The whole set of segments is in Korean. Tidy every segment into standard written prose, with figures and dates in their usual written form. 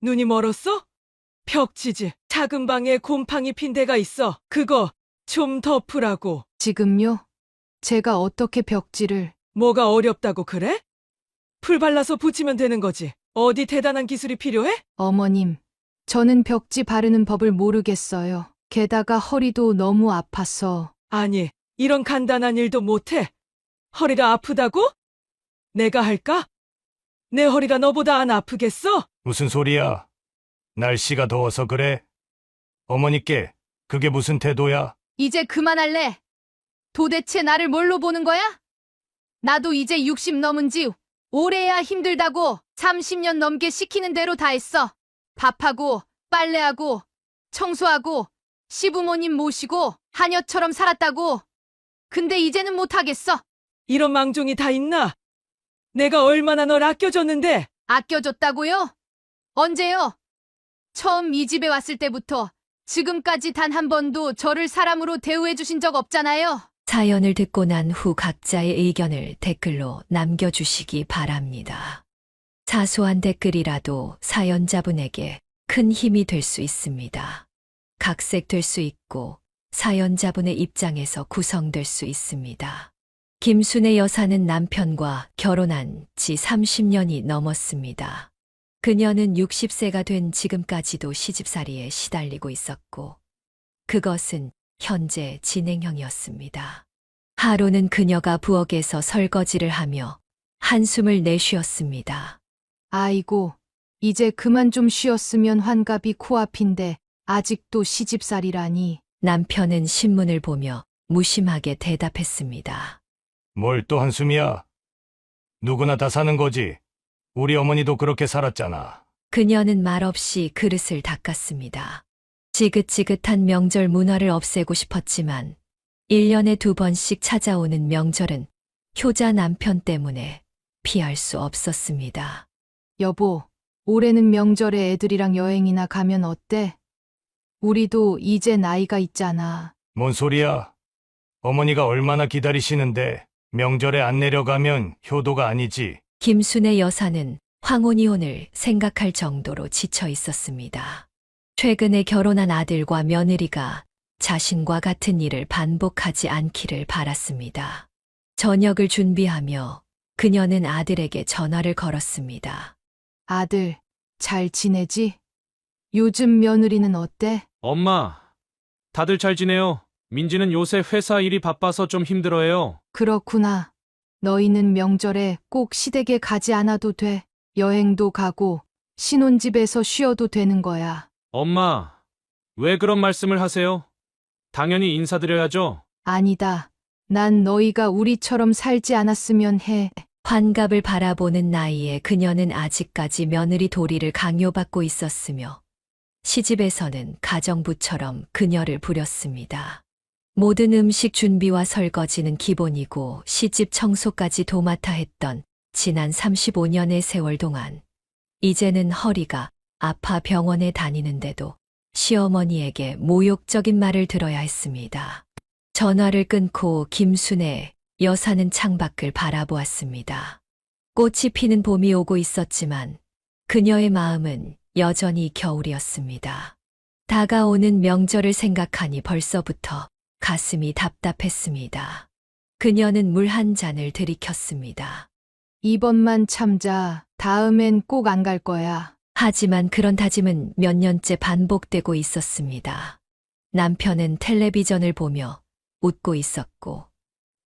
눈이 멀었어? 벽지지. 작은 방에 곰팡이 핀 데가 있어. 그거 좀 덮으라고. 지금요? 제가 어떻게 벽지를... 뭐가 어렵다고 그래? 풀 발라서 붙이면 되는 거지. 어디 대단한 기술이 필요해? 어머님, 저는 벽지 바르는 법을 모르겠어요. 게다가 허리도 너무 아파서... 아니, 이런 간단한 일도 못해. 허리가 아프다고? 내가 할까? 내 허리가 너보다 안 아프겠어? 무슨 소리야? 날씨가 더워서 그래? 어머니께 그게 무슨 태도야? 이제 그만할래. 도대체 나를 뭘로 보는 거야? 나도 이제 60 넘은 지 오래야 힘들다고 30년 넘게 시키는 대로 다 했어. 밥하고 빨래하고 청소하고 시부모님 모시고 하녀처럼 살았다고. 근데 이제는 못하겠어. 이런 망종이 다 있나? 내가 얼마나 널 아껴줬는데. 아껴줬다고요? 언제요? 처음 이 집에 왔을 때부터 지금까지 단 한 번도 저를 사람으로 대우해 주신 적 없잖아요. 사연을 듣고 난 후 각자의 의견을 댓글로 남겨주시기 바랍니다. 사소한 댓글이라도 사연자분에게 큰 힘이 될 수 있습니다. 각색될 수 있고 사연자분의 입장에서 구성될 수 있습니다. 김순애 여사는 남편과 결혼한 지 30년이 넘었습니다. 그녀는 60세가 된 지금까지도 시집살이에 시달리고 있었고, 그것은 현재 진행형이었습니다. 하루는 그녀가 부엌에서 설거지를 하며 한숨을 내쉬었습니다. 아이고, 이제 그만 좀 쉬었으면 환갑이 코앞인데 아직도 시집살이라니. 남편은 신문을 보며 무심하게 대답했습니다. 뭘 또 한숨이야? 누구나 다 사는 거지. 우리 어머니도 그렇게 살았잖아. 그녀는 말없이 그릇을 닦았습니다. 지긋지긋한 명절 문화를 없애고 싶었지만 1년에 2번씩 찾아오는 명절은 효자 남편 때문에 피할 수 없었습니다. 여보, 올해는 명절에 애들이랑 여행이나 가면 어때? 우리도 이제 나이가 있잖아. 뭔 소리야? 어머니가 얼마나 기다리시는데 명절에 안 내려가면 효도가 아니지. 김순애 여사는 황혼이혼을 생각할 정도로 지쳐 있었습니다. 최근에 결혼한 아들과 며느리가 자신과 같은 일을 반복하지 않기를 바랐습니다. 저녁을 준비하며 그녀는 아들에게 전화를 걸었습니다. 아들, 잘 지내지? 요즘 며느리는 어때? 엄마, 다들 잘 지내요? 민지는 요새 회사 일이 바빠서 좀 힘들어해요. 그렇구나. 너희는 명절에 꼭 시댁에 가지 않아도 돼. 여행도 가고 신혼집에서 쉬어도 되는 거야. 엄마, 왜 그런 말씀을 하세요? 당연히 인사드려야죠. 아니다. 난 너희가 우리처럼 살지 않았으면 해. 환갑을 바라보는 나이에 그녀는 아직까지 며느리 도리를 강요받고 있었으며 시집에서는 가정부처럼 그녀를 부렸습니다. 모든 음식 준비와 설거지는 기본이고 시집 청소까지 도맡아 했던 지난 35년의 세월 동안 이제는 허리가 아파 병원에 다니는데도 시어머니에게 모욕적인 말을 들어야 했습니다. 전화를 끊고 김순애 여사는 창밖을 바라보았습니다. 꽃이 피는 봄이 오고 있었지만 그녀의 마음은 여전히 겨울이었습니다. 다가오는 명절을 생각하니 벌써부터 가슴이 답답했습니다. 그녀는 물 한 잔을 들이켰습니다. 이번만 참자. 다음엔 꼭 안 갈 거야. 하지만 그런 다짐은 몇 년째 반복되고 있었습니다. 남편은 텔레비전을 보며 웃고 있었고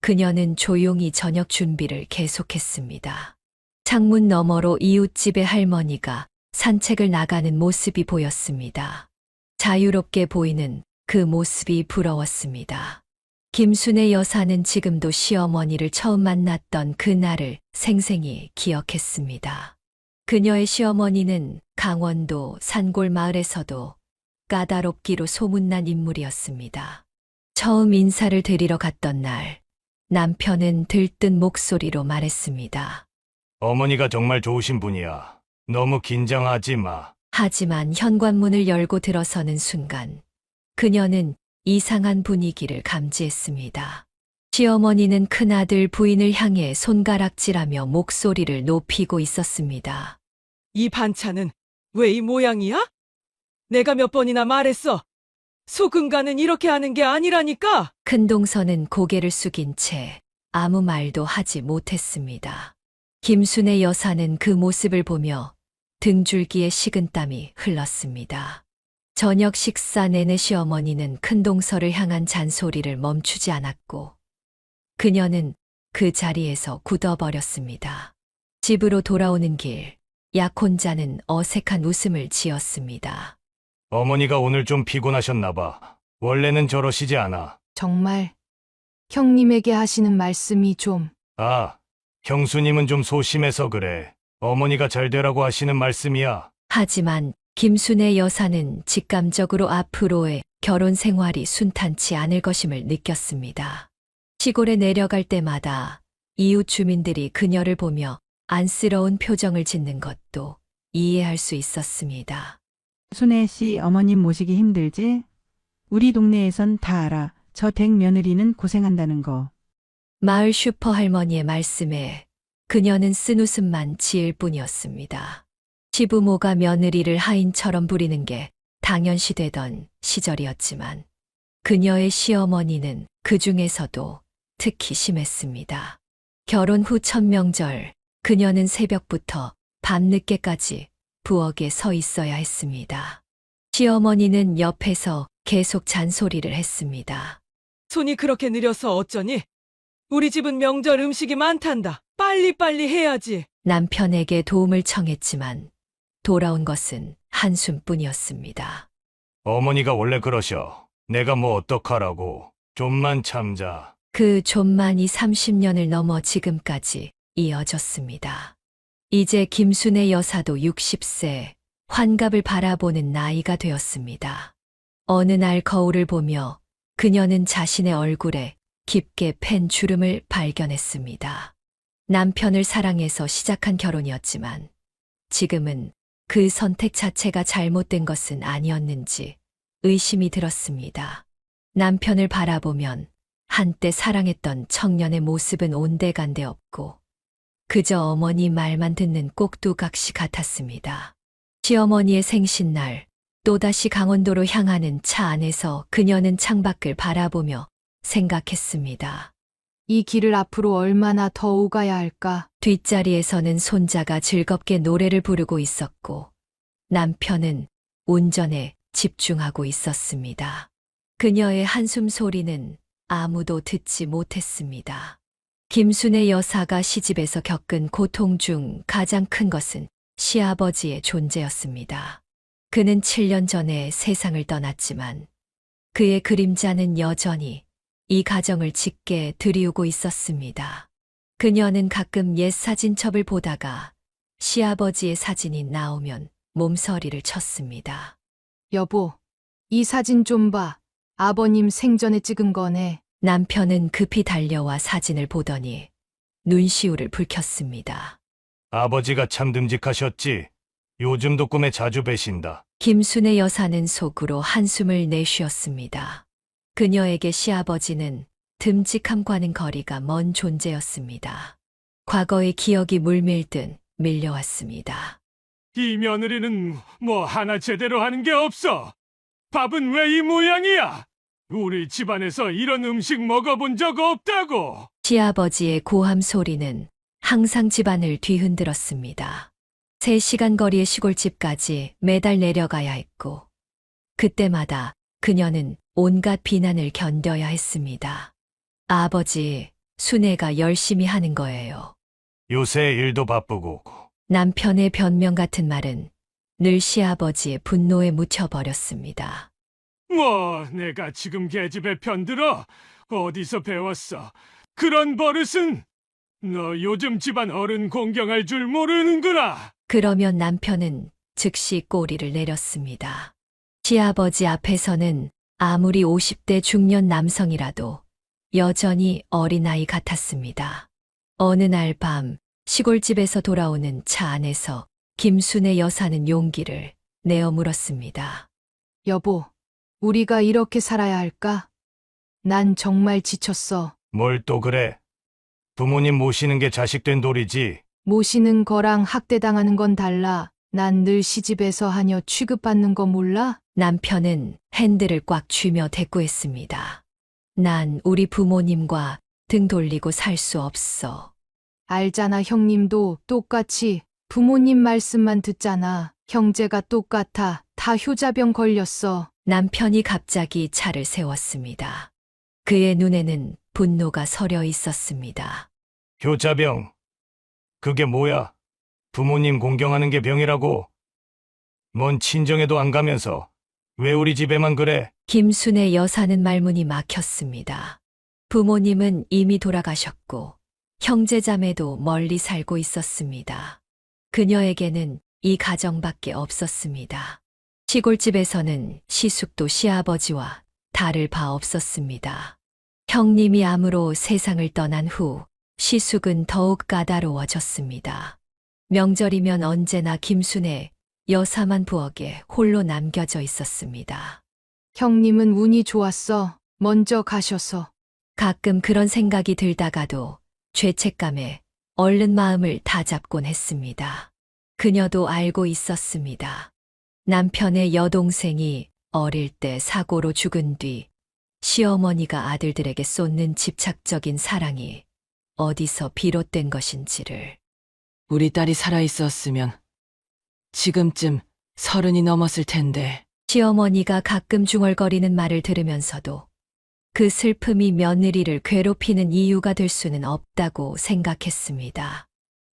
그녀는 조용히 저녁 준비를 계속했습니다. 창문 너머로 이웃집의 할머니가 산책을 나가는 모습이 보였습니다. 자유롭게 보이는 그 모습이 부러웠습니다. 김순애 여사는 지금도 시어머니를 처음 만났던 그날을 생생히 기억했습니다. 그녀의 시어머니는 강원도 산골 마을에서도 까다롭기로 소문난 인물이었습니다. 처음 인사를 드리러 갔던 날, 남편은 들뜬 목소리로 말했습니다. 어머니가 정말 좋으신 분이야. 너무 긴장하지 마. 하지만 현관문을 열고 들어서는 순간, 그녀는 이상한 분위기를 감지했습니다. 시어머니는 큰아들 부인을 향해 손가락질하며 목소리를 높이고 있었습니다. 이 반찬은 왜 이 모양이야? 내가 몇 번이나 말했어. 소금간은 이렇게 하는 게 아니라니까. 큰동서는 고개를 숙인 채 아무 말도 하지 못했습니다. 김순의 여사는 그 모습을 보며 등줄기에 식은땀이 흘렀습니다. 저녁 식사 내내 시어머니는 큰동서를 향한 잔소리를 멈추지 않았고 그녀는 그 자리에서 굳어버렸습니다. 집으로 돌아오는 길, 약혼자는 어색한 웃음을 지었습니다. 어머니가 오늘 좀 피곤하셨나 봐. 원래는 저러시지 않아. 정말 형님에게 하시는 말씀이 좀 아, 형수님은 좀 소심해서 그래. 어머니가 잘 되라고 하시는 말씀이야. 하지만 김순의 여사는 직감적으로 앞으로의 결혼 생활이 순탄치 않을 것임을 느꼈습니다. 시골에 내려갈 때마다 이웃 주민들이 그녀를 보며 안쓰러운 표정을 짓는 것도 이해할 수 있었습니다. 순애 씨 어머님 모시기 힘들지? 우리 동네에선 다 알아. 저 댁 며느리는 고생한다는 거. 마을 슈퍼 할머니의 말씀에 그녀는 쓴웃음만 지을 뿐이었습니다. 시부모가 며느리를 하인처럼 부리는 게 당연시되던 시절이었지만 그녀의 시어머니는 그 중에서도 특히 심했습니다. 결혼 후 첫 명절, 그녀는 새벽부터 밤늦게까지 부엌에 서 있어야 했습니다. 시어머니는 옆에서 계속 잔소리를 했습니다. 손이 그렇게 느려서 어쩌니? 우리 집은 명절 음식이 많단다. 빨리빨리 해야지. 남편에게 도움을 청했지만 돌아온 것은 한숨뿐이었습니다. 어머니가 원래 그러셔. 내가 뭐 어떡하라고. 좀만 참자. 그 좀만이 30년을 넘어 지금까지 이어졌습니다. 이제 김순의 여사도 60세, 환갑을 바라보는 나이가 되었습니다. 어느 날 거울을 보며 그녀는 자신의 얼굴에 깊게 팬 주름을 발견했습니다. 남편을 사랑해서 시작한 결혼이었지만 지금은 그 선택 자체가 잘못된 것은 아니었는지 의심이 들었습니다. 남편을 바라보면 한때 사랑했던 청년의 모습은 온데간데 없고 그저 어머니 말만 듣는 꼭두각시 같았습니다. 시어머니의 생신날 또다시 강원도로 향하는 차 안에서 그녀는 창밖을 바라보며 생각했습니다. 이 길을 앞으로 얼마나 더 오가야 할까? 뒷자리에서는 손자가 즐겁게 노래를 부르고 있었고 남편은 운전에 집중하고 있었습니다. 그녀의 한숨 소리는 아무도 듣지 못했습니다. 김순의 여사가 시집에서 겪은 고통 중 가장 큰 것은 시아버지의 존재였습니다. 그는 7년 전에 세상을 떠났지만 그의 그림자는 여전히 이 가정을 짙게 들이우고 있었습니다. 그녀는 가끔 옛 사진첩을 보다가 시아버지의 사진이 나오면 몸서리를 쳤습니다. 여보, 이 사진 좀 봐. 아버님 생전에 찍은 거네. 남편은 급히 달려와 사진을 보더니 눈시울을 붉혔습니다. 아버지가 참 듬직하셨지. 요즘도 꿈에 자주 뵈신다. 김순의 여사는 속으로 한숨을 내쉬었습니다. 그녀에게 시아버지는 듬직함과는 거리가 먼 존재였습니다. 과거의 기억이 물밀듯 밀려왔습니다. 이 며느리는 뭐 하나 제대로 하는 게 없어. 밥은 왜 이 모양이야? 우리 집안에서 이런 음식 먹어본 적 없다고. 시아버지의 고함 소리는 항상 집안을 뒤흔들었습니다. 3시간 거리의 시골집까지 매달 내려가야 했고 그때마다 그녀는 온갖 비난을 견뎌야 했습니다. 아버지, 순애가 열심히 하는 거예요. 요새 일도 바쁘고. 남편의 변명 같은 말은 늘 시아버지의 분노에 묻혀버렸습니다. 뭐 내가 지금 계집애 편들어? 어디서 배웠어? 그런 버릇은? 너 요즘 집안 어른 공경할 줄 모르는구나. 그러면 남편은 즉시 꼬리를 내렸습니다. 시아버지 앞에서는 아무리 50대 중년 남성이라도 여전히 어린아이 같았습니다. 어느 날 밤 시골집에서 돌아오는 차 안에서 김순의 여사는 용기를 내어 물었습니다. 여보, 우리가 이렇게 살아야 할까? 난 정말 지쳤어. 뭘 또 그래? 부모님 모시는 게 자식된 도리지. 모시는 거랑 학대당하는 건 달라. 난 늘 시집에서 하녀 취급받는 거 몰라? 남편은 핸들을 꽉 쥐며 대꾸했습니다. 난 우리 부모님과 등 돌리고 살 수 없어. 알잖아, 형님도 똑같이 부모님 말씀만 듣잖아. 형제가 똑같아. 다 효자병 걸렸어. 남편이 갑자기 차를 세웠습니다. 그의 눈에는 분노가 서려 있었습니다. 효자병. 그게 뭐야? 부모님 공경하는 게 병이라고? 뭔 친정에도 안 가면서 왜 우리 집에만 그래? 김순의 여사는 말문이 막혔습니다. 부모님은 이미 돌아가셨고 형제자매도 멀리 살고 있었습니다. 그녀에게는 이 가정밖에 없었습니다. 시골집에서는 시숙도 시아버지와 다를 바 없었습니다. 형님이 암으로 세상을 떠난 후 시숙은 더욱 까다로워졌습니다. 명절이면 언제나 김순의 여사만 부엌에 홀로 남겨져 있었습니다. 형님은 운이 좋았어. 먼저 가셔서. 가끔 그런 생각이 들다가도 죄책감에 얼른 마음을 다잡곤 했습니다. 그녀도 알고 있었습니다. 남편의 여동생이 어릴 때 사고로 죽은 뒤 시어머니가 아들들에게 쏟는 집착적인 사랑이 어디서 비롯된 것인지를. 우리 딸이 살아있었으면 지금쯤 30이 넘었을 텐데. 시어머니가 가끔 중얼거리는 말을 들으면서도 그 슬픔이 며느리를 괴롭히는 이유가 될 수는 없다고 생각했습니다.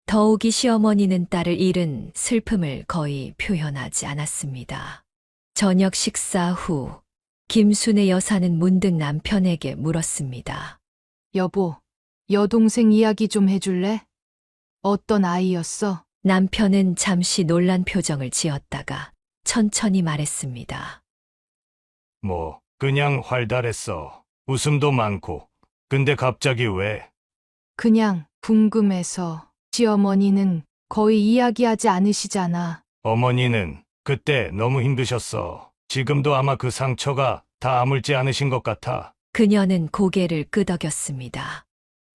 더욱이 시어머니는 딸을 잃은 슬픔을 거의 표현하지 않았습니다. 저녁 식사 후 김순의 여사는 문득 남편에게 물었습니다. 여보, 여동생 이야기 좀 해줄래? 어떤 아이였어? 남편은 잠시 놀란 표정을 지었다가 천천히 말했습니다. 뭐, 그냥 활달했어. 웃음도 많고. 근데 갑자기 왜? 그냥 궁금해서. 시어머니는 거의 이야기하지 않으시잖아. 어머니는 그때 너무 힘드셨어. 지금도 아마 그 상처가 다 아물지 않으신 것 같아. 그녀는 고개를 끄덕였습니다.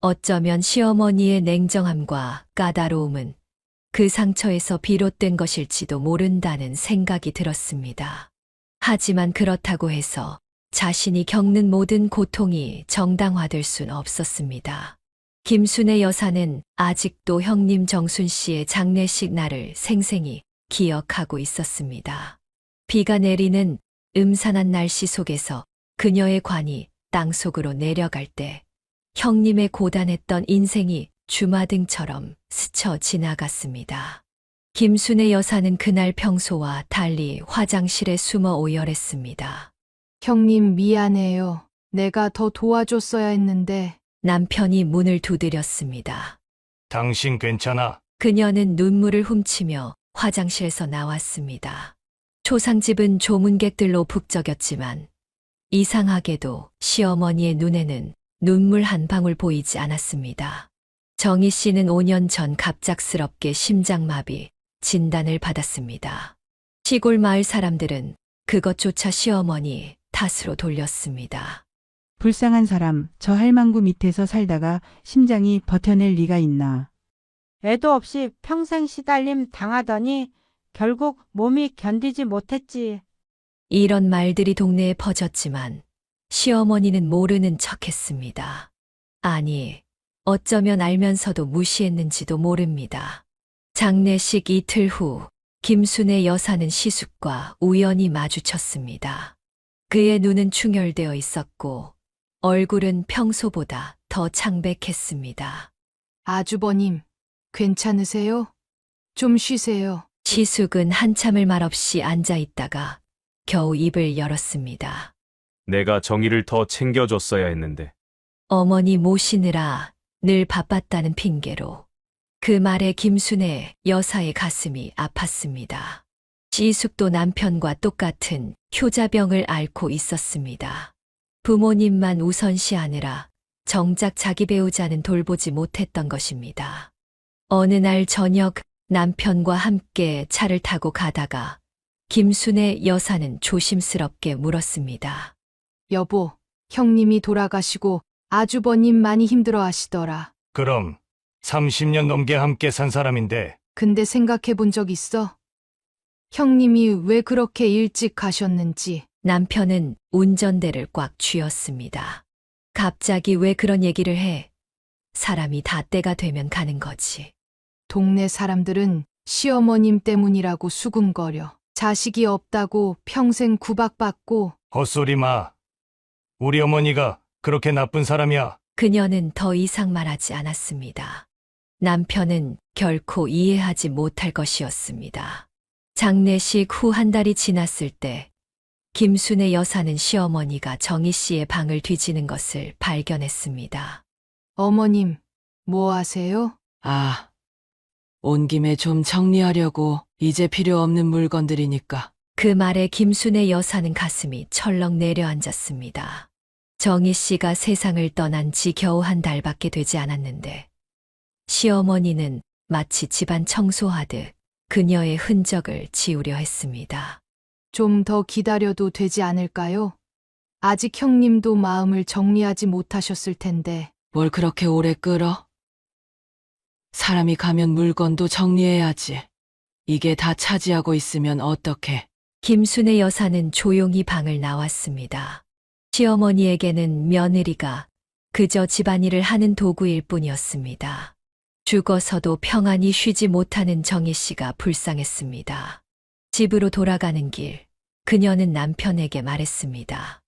어쩌면 시어머니의 냉정함과 까다로움은 그 상처에서 비롯된 것일지도 모른다는 생각이 들었습니다. 하지만 그렇다고 해서 자신이 겪는 모든 고통이 정당화될 순 없었습니다. 김순의 여사는 아직도 형님 정순 씨의 장례식 날을 생생히 기억하고 있었습니다. 비가 내리는 음산한 날씨 속에서 그녀의 관이 땅속으로 내려갈 때 형님의 고단했던 인생이 주마등처럼 스쳐 지나갔습니다. 김순의 여사는 그날 평소와 달리 화장실에 숨어 오열했습니다. 형님 미안해요. 내가 더 도와줬어야 했는데. 남편이 문을 두드렸습니다. 당신 괜찮아? 그녀는 눈물을 훔치며 화장실에서 나왔습니다. 초상집은 조문객들로 북적였지만 이상하게도 시어머니의 눈에는 눈물 한 방울 보이지 않았습니다. 정희 씨는 5년 전 갑작스럽게 심장마비 진단을 받았습니다. 시골 마을 사람들은 그것조차 시어머니 탓으로 돌렸습니다. 불쌍한 사람, 저 할망구 밑에서 살다가 심장이 버텨낼 리가 있나. 애도 없이 평생 시달림 당하더니 결국 몸이 견디지 못했지. 이런 말들이 동네에 퍼졌지만 시어머니는 모르는 척했습니다. 아니, 어쩌면 알면서도 무시했는지도 모릅니다. 장례식 이틀 후 김순의 여사는 시숙과 우연히 마주쳤습니다. 그의 눈은 충혈되어 있었고 얼굴은 평소보다 더 창백했습니다. 아주버님, 괜찮으세요? 좀 쉬세요. 시숙은 한참을 말없이 앉아 있다가 겨우 입을 열었습니다. 내가 정의를 더 챙겨줬어야 했는데. 어머니 모시느라 늘 바빴다는 핑계로 그 말에 김순의 여사의 가슴이 아팠습니다. 시숙도 남편과 똑같은 효자병을 앓고 있었습니다. 부모님만 우선시하느라 정작 자기 배우자는 돌보지 못했던 것입니다. 어느 날 저녁 남편과 함께 차를 타고 가다가 김순의 여사는 조심스럽게 물었습니다. 여보, 형님이 돌아가시고 아주버님 많이 힘들어 하시더라. 그럼 30년 넘게 함께 산 사람인데 근데 생각해 본 적 있어? 형님이 왜 그렇게 일찍 가셨는지. 남편은 운전대를 꽉 쥐었습니다. 갑자기 왜 그런 얘기를 해? 사람이 다 때가 되면 가는 거지. 동네 사람들은 시어머님 때문이라고 수군거려. 자식이 없다고 평생 구박받고. 헛소리 마. 우리 어머니가 그렇게 나쁜 사람이야. 그녀는 더 이상 말하지 않았습니다. 남편은 결코 이해하지 못할 것이었습니다. 장례식 후 한 달이 지났을 때 김순애 여사는 시어머니가 정희 씨의 방을 뒤지는 것을 발견했습니다. 어머님, 뭐 하세요? 아, 온 김에 좀 정리하려고. 이제 필요 없는 물건들이니까. 그 말에 김순애 여사는 가슴이 철렁 내려앉았습니다. 정희 씨가 세상을 떠난 지 겨우 한 달밖에 되지 않았는데 시어머니는 마치 집안 청소하듯 그녀의 흔적을 지우려 했습니다. 좀 더 기다려도 되지 않을까요? 아직 형님도 마음을 정리하지 못하셨을 텐데. 뭘 그렇게 오래 끌어? 사람이 가면 물건도 정리해야지. 이게 다 차지하고 있으면 어떡해. 김순애 여사는 조용히 방을 나왔습니다. 시어머니에게는 며느리가 그저 집안일을 하는 도구일 뿐이었습니다. 죽어서도 평안히 쉬지 못하는 정희 씨가 불쌍했습니다. 집으로 돌아가는 길, 그녀는 남편에게 말했습니다.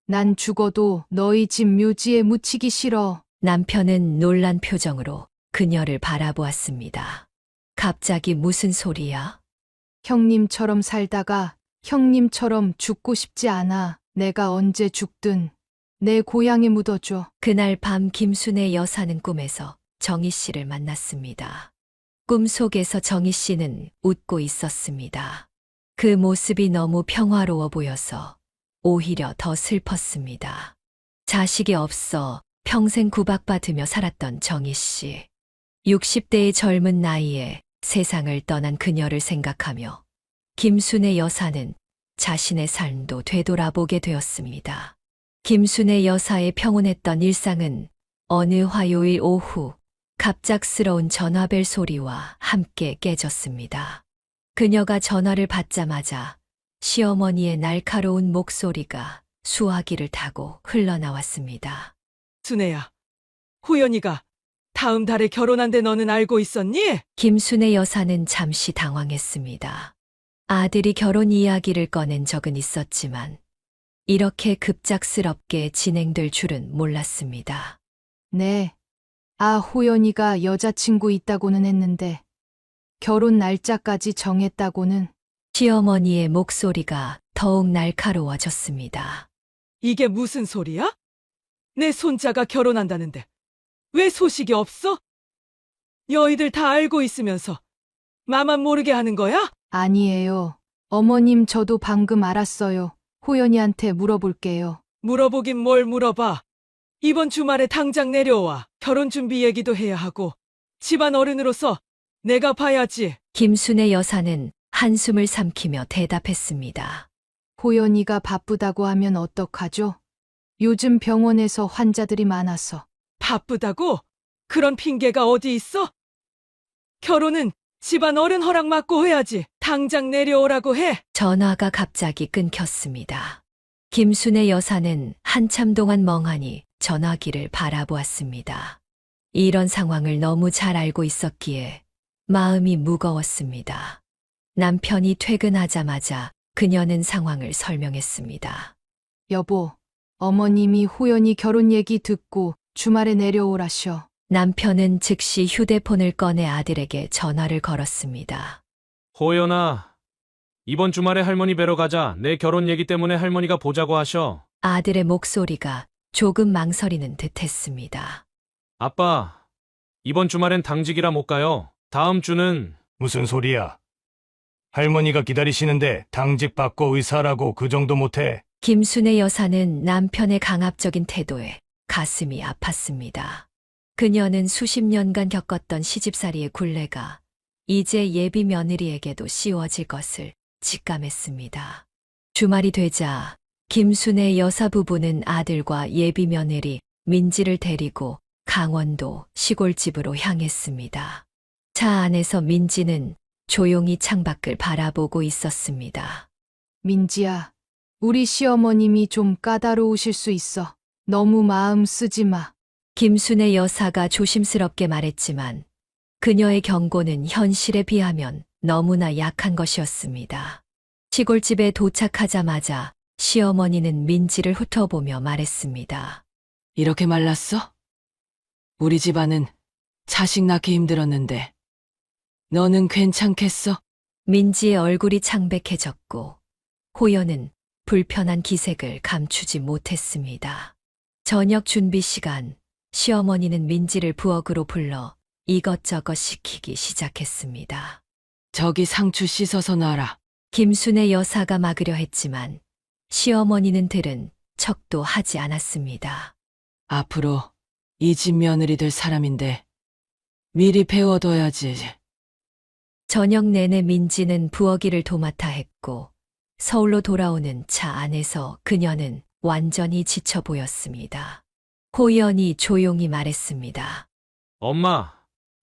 난 죽어도 너희 집 묘지에 묻히기 싫어. 남편은 놀란 표정으로 그녀를 바라보았습니다. 갑자기 무슨 소리야? 형님처럼 살다가 형님처럼 죽고 싶지 않아. 내가 언제 죽든 내 고향에 묻어줘. 그날 밤 김순애 여사는 꿈에서 정희 씨를 만났습니다. 꿈속에서 정희 씨는 웃고 있었습니다. 그 모습이 너무 평화로워 보여서 오히려 더 슬펐습니다. 자식이 없어 평생 구박받으며 살았던 정희 씨. 60대의 젊은 나이에 세상을 떠난 그녀를 생각하며 김순애 여사는 자신의 삶도 되돌아보게 되었습니다. 김순애 여사의 평온했던 일상은 어느 화요일 오후 갑작스러운 전화벨 소리와 함께 깨졌습니다. 그녀가 전화를 받자마자 시어머니의 날카로운 목소리가 수화기를 타고 흘러나왔습니다. 순애야, 호연이가 다음 달에 결혼한데 너는 알고 있었니? 김순애 여사는 잠시 당황했습니다. 아들이 결혼 이야기를 꺼낸 적은 있었지만 이렇게 급작스럽게 진행될 줄은 몰랐습니다. 네. 호연이가 여자친구 있다고는 했는데 결혼 날짜까지 정했다고는. 시어머니의 목소리가 더욱 날카로워졌습니다. 이게 무슨 소리야? 내 손자가 결혼한다는데 왜 소식이 없어? 너희들 다 알고 있으면서 나만 모르게 하는 거야? 아니에요. 어머님 저도 방금 알았어요. 호연이한테 물어볼게요. 물어보긴 뭘 물어봐. 이번 주말에 당장 내려와. 결혼 준비 얘기도 해야 하고 집안 어른으로서 내가 봐야지. 김순애 여사는 한숨을 삼키며 대답했습니다. 호연이가 바쁘다고 하면 어떡하죠? 요즘 병원에서 환자들이 많아서. 바쁘다고? 그런 핑계가 어디 있어? 결혼은 집안 어른 허락 받고 해야지. 당장 내려오라고 해. 전화가 갑자기 끊겼습니다. 김순애 여사는 한참 동안 멍하니 전화기를 바라보았습니다. 이런 상황을 너무 잘 알고 있었기에 마음이 무거웠습니다. 남편이 퇴근하자마자 그녀는 상황을 설명했습니다. 여보, 어머님이 호연이 결혼 얘기 듣고 주말에 내려오라셔. 남편은 즉시 휴대폰을 꺼내 아들에게 전화를 걸었습니다. 호연아, 이번 주말에 할머니 뵈러 가자. 내 결혼 얘기 때문에 할머니가 보자고 하셔. 아들의 목소리가 조금 망설이는 듯했습니다. 아빠, 이번 주말엔 당직이라 못 가요. 다음 주는. 무슨 소리야? 할머니가 기다리시는데 당직 받고 의사라고 그 정도 못해? 김순애 여사는 남편의 강압적인 태도에 가슴이 아팠습니다. 그녀는 수십 년간 겪었던 시집살이의 굴레가 이제 예비 며느리에게도 씌워질 것을 직감했습니다. 주말이 되자 김순애 여사 부부는 아들과 예비 며느리 민지를 데리고 강원도 시골집으로 향했습니다. 차 안에서 민지는 조용히 창밖을 바라보고 있었습니다. 민지야, 우리 시어머님이 좀 까다로우실 수 있어. 너무 마음 쓰지 마. 김순애 여사가 조심스럽게 말했지만 그녀의 경고는 현실에 비하면 너무나 약한 것이었습니다. 시골집에 도착하자마자 시어머니는 민지를 훑어보며 말했습니다. 이렇게 말랐어? 우리 집안은 자식 낳기 힘들었는데 너는 괜찮겠어? 민지의 얼굴이 창백해졌고 호연은 불편한 기색을 감추지 못했습니다. 저녁 준비 시간, 시어머니는 민지를 부엌으로 불러 이것저것 시키기 시작했습니다. 저기 상추 씻어서 놔라. 김순애 여사가 막으려 했지만 시어머니는 들은 척도 하지 않았습니다. 앞으로 이 집 며느리 될 사람인데 미리 배워둬야지. 저녁 내내 민지는 부엌 일을 도맡아 했고 서울로 돌아오는 차 안에서 그녀는 완전히 지쳐 보였습니다. 호연이 조용히 말했습니다. 엄마,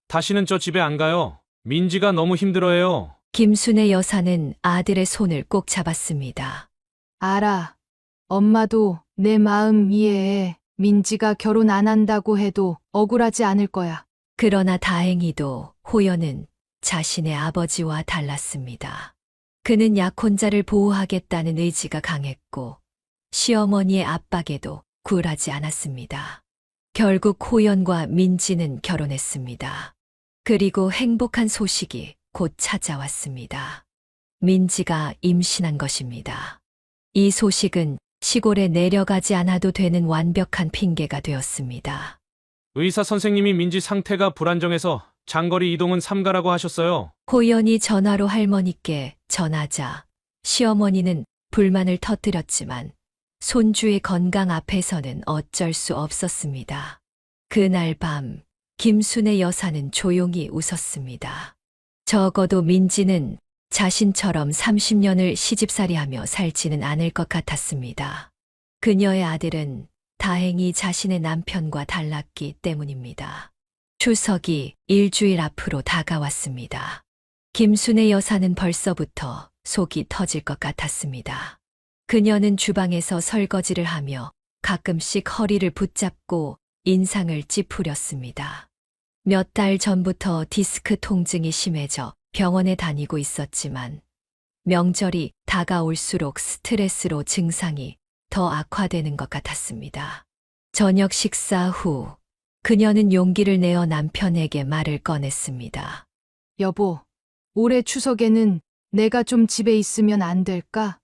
다시는 저 집에 안 가요. 민지가 너무 힘들어해요. 김순애 여사는 아들의 손을 꼭 잡았습니다. 알아. 엄마도 내 마음 이해해. 민지가 결혼 안 한다고 해도 억울하지 않을 거야. 그러나 다행히도 호연은 자신의 아버지와 달랐습니다. 그는 약혼자를 보호하겠다는 의지가 강했고 시어머니의 압박에도 굴하지 않았습니다. 결국 호연과 민지는 결혼했습니다. 그리고 행복한 소식이 곧 찾아왔습니다. 민지가 임신한 것입니다. 이 소식은 시골에 내려가지 않아도 되는 완벽한 핑계가 되었습니다. 의사 선생님이 민지 상태가 불안정해서 장거리 이동은 삼가라고 하셨어요. 호연이 전화로 할머니께 전하자 시어머니는 불만을 터뜨렸지만 손주의 건강 앞에서는 어쩔 수 없었습니다. 그날 밤 김순애 여사는 조용히 웃었습니다. 적어도 민지는 자신처럼 30년을 시집살이하며 살지는 않을 것 같았습니다. 그녀의 아들은 다행히 자신의 남편과 달랐기 때문입니다. 추석이 일주일 앞으로 다가왔습니다. 김순애 여사는 벌써부터 속이 터질 것 같았습니다. 그녀는 주방에서 설거지를 하며 가끔씩 허리를 붙잡고 인상을 찌푸렸습니다. 몇 달 전부터 디스크 통증이 심해져 병원에 다니고 있었지만 명절이 다가올수록 스트레스로 증상이 더 악화되는 것 같았습니다. 저녁 식사 후 그녀는 용기를 내어 남편에게 말을 꺼냈습니다. 여보, 올해 추석에는 내가 좀 집에 있으면 안 될까?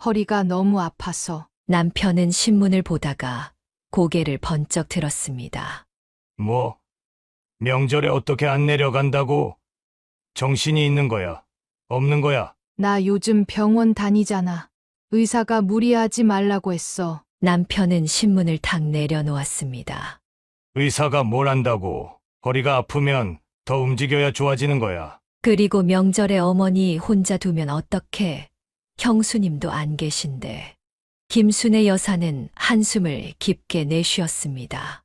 허리가 너무 아파서. 남편은 신문을 보다가 고개를 번쩍 들었습니다. 뭐? 명절에 어떻게 안 내려간다고? 정신이 있는 거야? 없는 거야? 나 요즘 병원 다니잖아. 의사가 무리하지 말라고 했어. 남편은 신문을 탁 내려놓았습니다. 의사가 뭘 한다고? 허리가 아프면 더 움직여야 좋아지는 거야. 그리고 명절에 어머니 혼자 두면 어떡해? 형수님도 안 계신데. 김순애 여사는 한숨을 깊게 내쉬었습니다.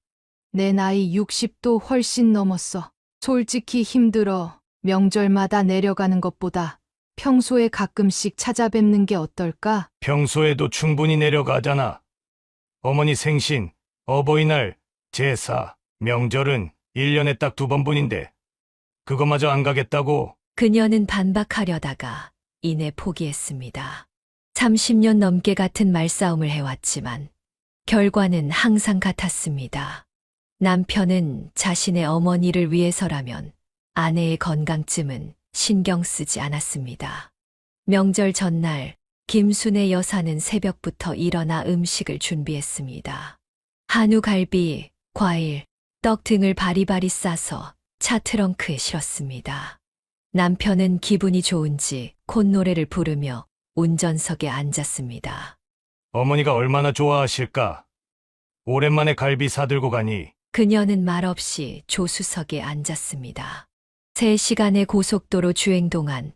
내 나이 60도 훨씬 넘었어. 솔직히 힘들어. 명절마다 내려가는 것보다 평소에 가끔씩 찾아뵙는 게 어떨까? 평소에도 충분히 내려가잖아. 어머니 생신, 어버이날, 제사, 명절은 1년에 딱 2번뿐인데 그거마저 안 가겠다고? 그녀는 반박하려다가 이내 포기했습니다. 30년 넘게 같은 말싸움을 해왔지만 결과는 항상 같았습니다. 남편은 자신의 어머니를 위해서라면 아내의 건강쯤은 신경 쓰지 않았습니다. 명절 전날 김순애 여사는 새벽부터 일어나 음식을 준비했습니다. 한우 갈비, 과일, 떡 등을 바리바리 싸서 차 트렁크에 실었습니다. 남편은 기분이 좋은지 콧노래를 부르며 운전석에 앉았습니다. 어머니가 얼마나 좋아하실까? 오랜만에 갈비 사들고 가니 그녀는 말없이 조수석에 앉았습니다. 3시간의 고속도로 주행 동안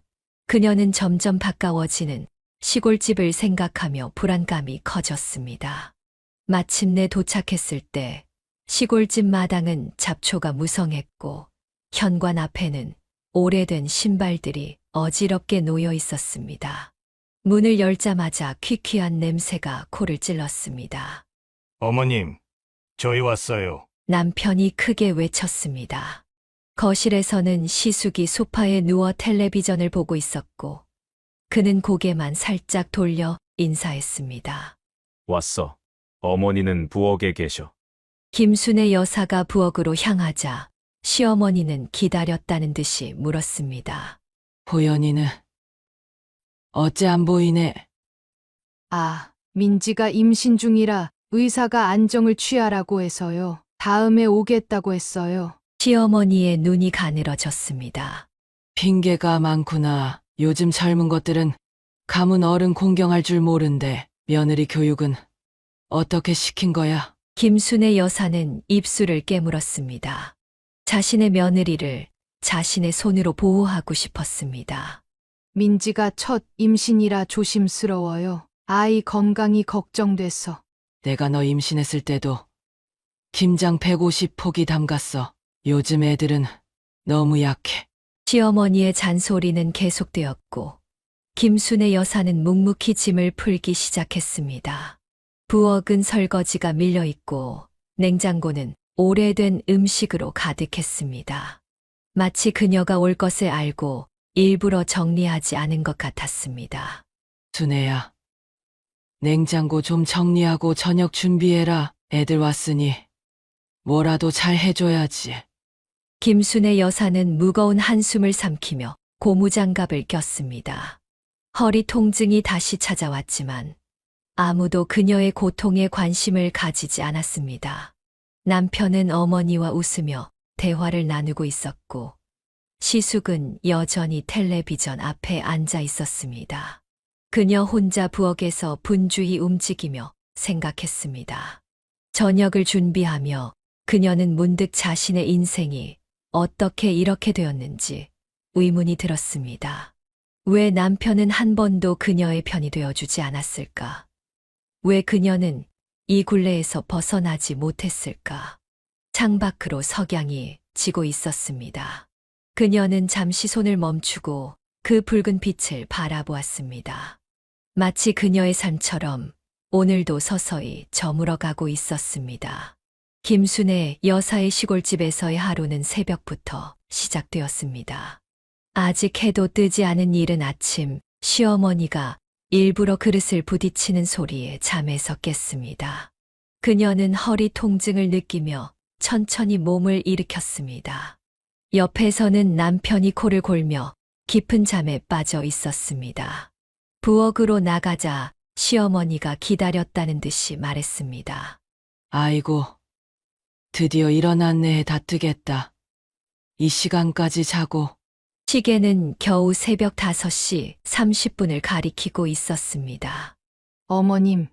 그녀는 점점 가까워지는 시골집을 생각하며 불안감이 커졌습니다. 마침내 도착했을 때 시골집 마당은 잡초가 무성했고 현관 앞에는 오래된 신발들이 어지럽게 놓여 있었습니다. 문을 열자마자 퀴퀴한 냄새가 코를 찔렀습니다. 어머님, 저희 왔어요. 남편이 크게 외쳤습니다. 거실에서는 시숙이 소파에 누워 텔레비전을 보고 있었고, 그는 고개만 살짝 돌려 인사했습니다. 왔어. 어머니는 부엌에 계셔. 김순의 여사가 부엌으로 향하자 시어머니는 기다렸다는 듯이 물었습니다. 보연이는 어째 안 보이네. 아, 민지가 임신 중이라 의사가 안정을 취하라고 해서요. 다음에 오겠다고 했어요. 시어머니의 눈이 가늘어졌습니다. 핑계가 많구나. 요즘 젊은 것들은 가문 어른 공경할 줄 모른대. 며느리 교육은 어떻게 시킨 거야? 김순의 여사는 입술을 깨물었습니다. 자신의 며느리를 자신의 손으로 보호하고 싶었습니다. 민지가 첫 임신이라 조심스러워요. 아이 건강이 걱정돼서. 내가 너 임신했을 때도 김장 150포기 담갔어. 요즘 애들은 너무 약해. 시어머니의 잔소리는 계속되었고 김순의 여사는 묵묵히 짐을 풀기 시작했습니다. 부엌은 설거지가 밀려있고 냉장고는 오래된 음식으로 가득했습니다. 마치 그녀가 올 것을 알고 일부러 정리하지 않은 것 같았습니다. 순애야, 냉장고 좀 정리하고 저녁 준비해라. 애들 왔으니 뭐라도 잘 해줘야지. 김순의 여사는 무거운 한숨을 삼키며 고무장갑을 꼈습니다. 허리 통증이 다시 찾아왔지만 아무도 그녀의 고통에 관심을 가지지 않았습니다. 남편은 어머니와 웃으며 대화를 나누고 있었고 시숙은 여전히 텔레비전 앞에 앉아 있었습니다. 그녀 혼자 부엌에서 분주히 움직이며 생각했습니다. 저녁을 준비하며 그녀는 문득 자신의 인생이 어떻게 이렇게 되었는지 의문이 들었습니다. 왜 남편은 한 번도 그녀의 편이 되어주지 않았을까? 왜 그녀는 이 굴레에서 벗어나지 못했을까? 창밖으로 석양이 지고 있었습니다. 그녀는 잠시 손을 멈추고 그 붉은 빛을 바라보았습니다. 마치 그녀의 삶처럼 오늘도 서서히 저물어가고 있었습니다. 김순의 여사의 시골집에서의 하루는 새벽부터 시작되었습니다. 아직 해도 뜨지 않은 이른 아침, 시어머니가 일부러 그릇을 부딪히는 소리에 잠에서 깼습니다. 그녀는 허리 통증을 느끼며 천천히 몸을 일으켰습니다. 옆에서는 남편이 코를 골며 깊은 잠에 빠져 있었습니다. 부엌으로 나가자 시어머니가 기다렸다는 듯이 말했습니다. 아이고, 드디어 일어났네. 다 뜨겠다. 이 시간까지 자고. 시계는 겨우 새벽 5시 30분을 가리키고 있었습니다. 어머님,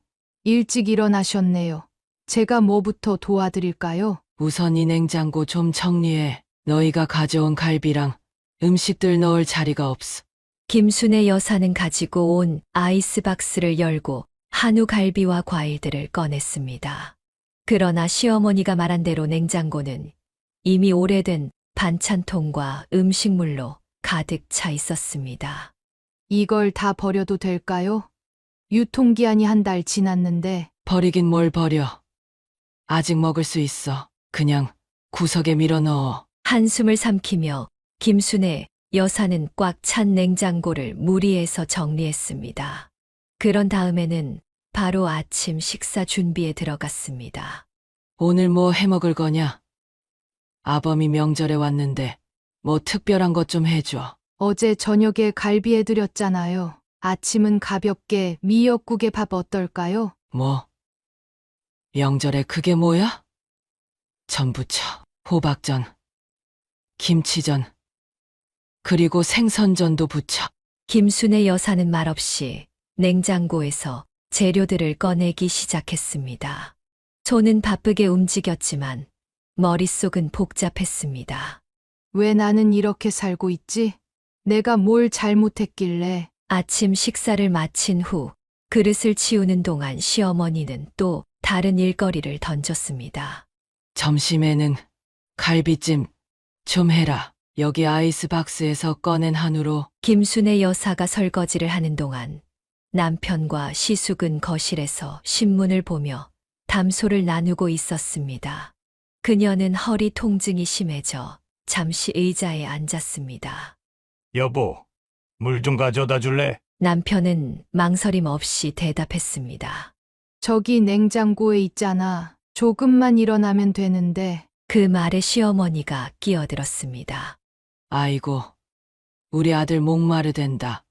일찍 일어나셨네요. 제가 뭐부터 도와드릴까요? 우선 이 냉장고 좀 정리해. 너희가 가져온 갈비랑 음식들 넣을 자리가 없어. 김순의 여사는 가지고 온 아이스박스를 열고 한우 갈비와 과일들을 꺼냈습니다. 그러나 시어머니가 말한 대로 냉장고는 이미 오래된 반찬통과 음식물로 가득 차 있었습니다. 이걸 다 버려도 될까요? 유통기한이 한 달 지났는데. 버리긴 뭘 버려. 아직 먹을 수 있어. 그냥 구석에 밀어 넣어. 한숨을 삼키며 김순의 여사는 꽉 찬 냉장고를 무리해서 정리했습니다. 그런 다음에는 바로 아침 식사 준비에 들어갔습니다. 오늘 뭐 해먹을 거냐? 아범이 명절에 왔는데 뭐 특별한 것 좀 해줘. 어제 저녁에 갈비 해드렸잖아요. 아침은 가볍게 미역국에 밥 어떨까요? 뭐? 명절에 그게 뭐야? 전부쳐, 호박전, 김치전, 그리고 생선전도 부쳐. 김순의 여사는 말없이 냉장고에서 재료들을 꺼내기 시작했습니다. 손은 바쁘게 움직였지만 머릿속은 복잡했습니다. 왜 나는 이렇게 살고 있지? 내가 뭘 잘못했길래. 아침 식사를 마친 후 그릇을 치우는 동안 시어머니는 또 다른 일거리를 던졌습니다. 점심에는 갈비찜 좀 해라. 여기 아이스박스에서 꺼낸 한우로 김순애 여사가 설거지를 하는 동안 남편과 시숙은 거실에서 신문을 보며 담소를 나누고 있었습니다. 그녀는 허리 통증이 심해져 잠시 의자에 앉았습니다. 여보, 물 좀 가져다 줄래? 남편은 망설임 없이 대답했습니다. 저기 냉장고에 있잖아. 조금만 일어나면 되는데. 그 말에 시어머니가 끼어들었습니다. 아이고, 우리 아들 목마르댄다.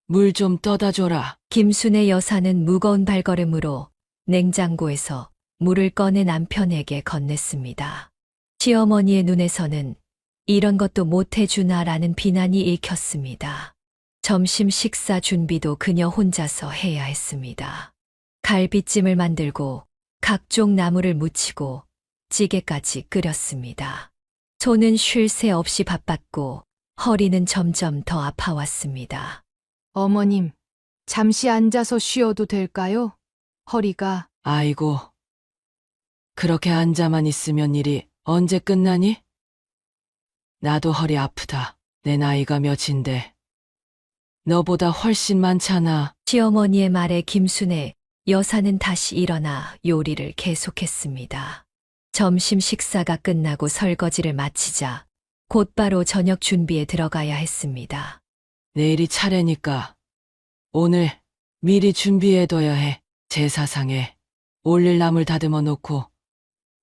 물 좀 떠다 줘라. 김순애 여사는 무거운 발걸음으로 냉장고에서 물을 꺼내 남편에게 건넸습니다. 시어머니의 눈에서는 이런 것도 못해주나라는 비난이 읽혔습니다. 점심 식사 준비도 그녀 혼자서 해야 했습니다. 갈비찜을 만들고 각종 나물을 무치고 찌개까지 끓였습니다. 손은 쉴 새 없이 바빴고 허리는 점점 더 아파왔습니다. 어머님, 잠시 앉아서 쉬어도 될까요? 허리가. 아이고, 그렇게 앉아만 있으면 일이 언제 끝나니? 나도 허리 아프다. 내 나이가 몇인데. 너보다 훨씬 많잖아. 시어머니의 말에 김순애 여사는 다시 일어나 요리를 계속했습니다. 점심 식사가 끝나고 설거지를 마치자 곧바로 저녁 준비에 들어가야 했습니다. 내일이 차례니까 오늘 미리 준비해둬야 해. 제사상에 올릴 나물 다듬어 놓고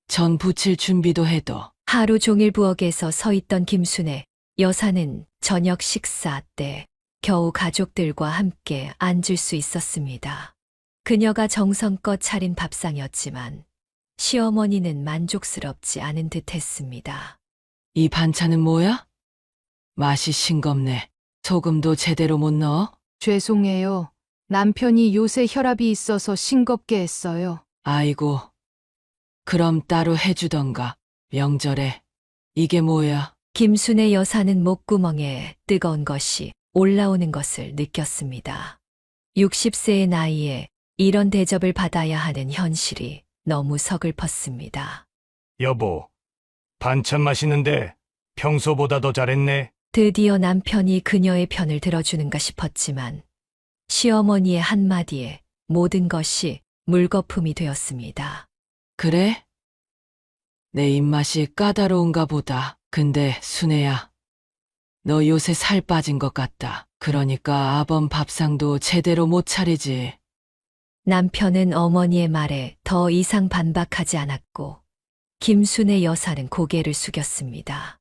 전 부칠 준비도 해둬. 하루 종일 부엌에서 서 있던 김순애 여사는 저녁 식사 때 겨우 가족들과 함께 앉을 수 있었습니다. 그녀가 정성껏 차린 밥상이었지만 시어머니는 만족스럽지 않은 듯 했습니다. 이 반찬은 뭐야? 맛이 싱겁네. 소금도 제대로 못 넣어? 죄송해요. 남편이 요새 혈압이 있어서 싱겁게 했어요. 아이고, 그럼 따로 해주던가. 명절에 이게 뭐야? 김순애 여사는 목구멍에 뜨거운 것이 올라오는 것을 느꼈습니다. 60세의 나이에 이런 대접을 받아야 하는 현실이 너무 서글펐습니다. 여보, 반찬 맛있는데 평소보다 더 잘했네. 드디어 남편이 그녀의 편을 들어주는가 싶었지만 시어머니의 한마디에 모든 것이 물거품이 되었습니다. 그래? 내 입맛이 까다로운가 보다. 근데 순애야, 너 요새 살 빠진 것 같다. 그러니까 아범 밥상도 제대로 못 차리지. 남편은 어머니의 말에 더 이상 반박하지 않았고 김순애 여사는 고개를 숙였습니다.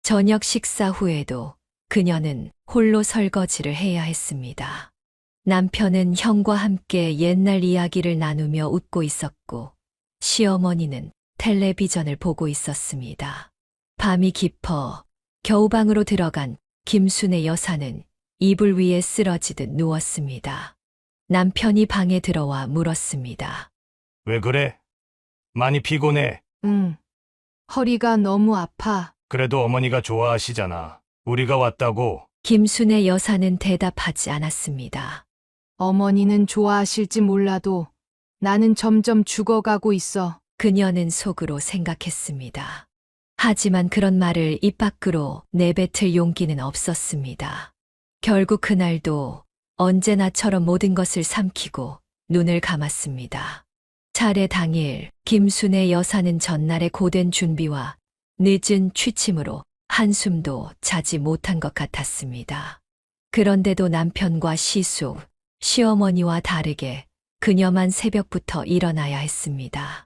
저녁 식사 후에도 그녀는 홀로 설거지를 해야 했습니다. 남편은 형과 함께 옛날 이야기를 나누며 웃고 있었고 시어머니는 텔레비전을 보고 있었습니다. 밤이 깊어 겨우방으로 들어간 김순애 여사는 이불 위에 쓰러지듯 누웠습니다. 남편이 방에 들어와 물었습니다. 왜 그래? 많이 피곤해. 응. 허리가 너무 아파. 그래도 어머니가 좋아하시잖아. 우리가 왔다고. 김순애 여사는 대답하지 않았습니다. 어머니는 좋아하실지 몰라도 나는 점점 죽어가고 있어. 그녀는 속으로 생각했습니다. 하지만 그런 말을 입 밖으로 내뱉을 용기는 없었습니다. 결국 그날도 언제나처럼 모든 것을 삼키고 눈을 감았습니다. 차례 당일 김순애 여사는 전날의 고된 준비와 늦은 취침으로 한숨도 자지 못한 것 같았습니다. 그런데도 남편과 시숙, 시어머니와 다르게 그녀만 새벽부터 일어나야 했습니다.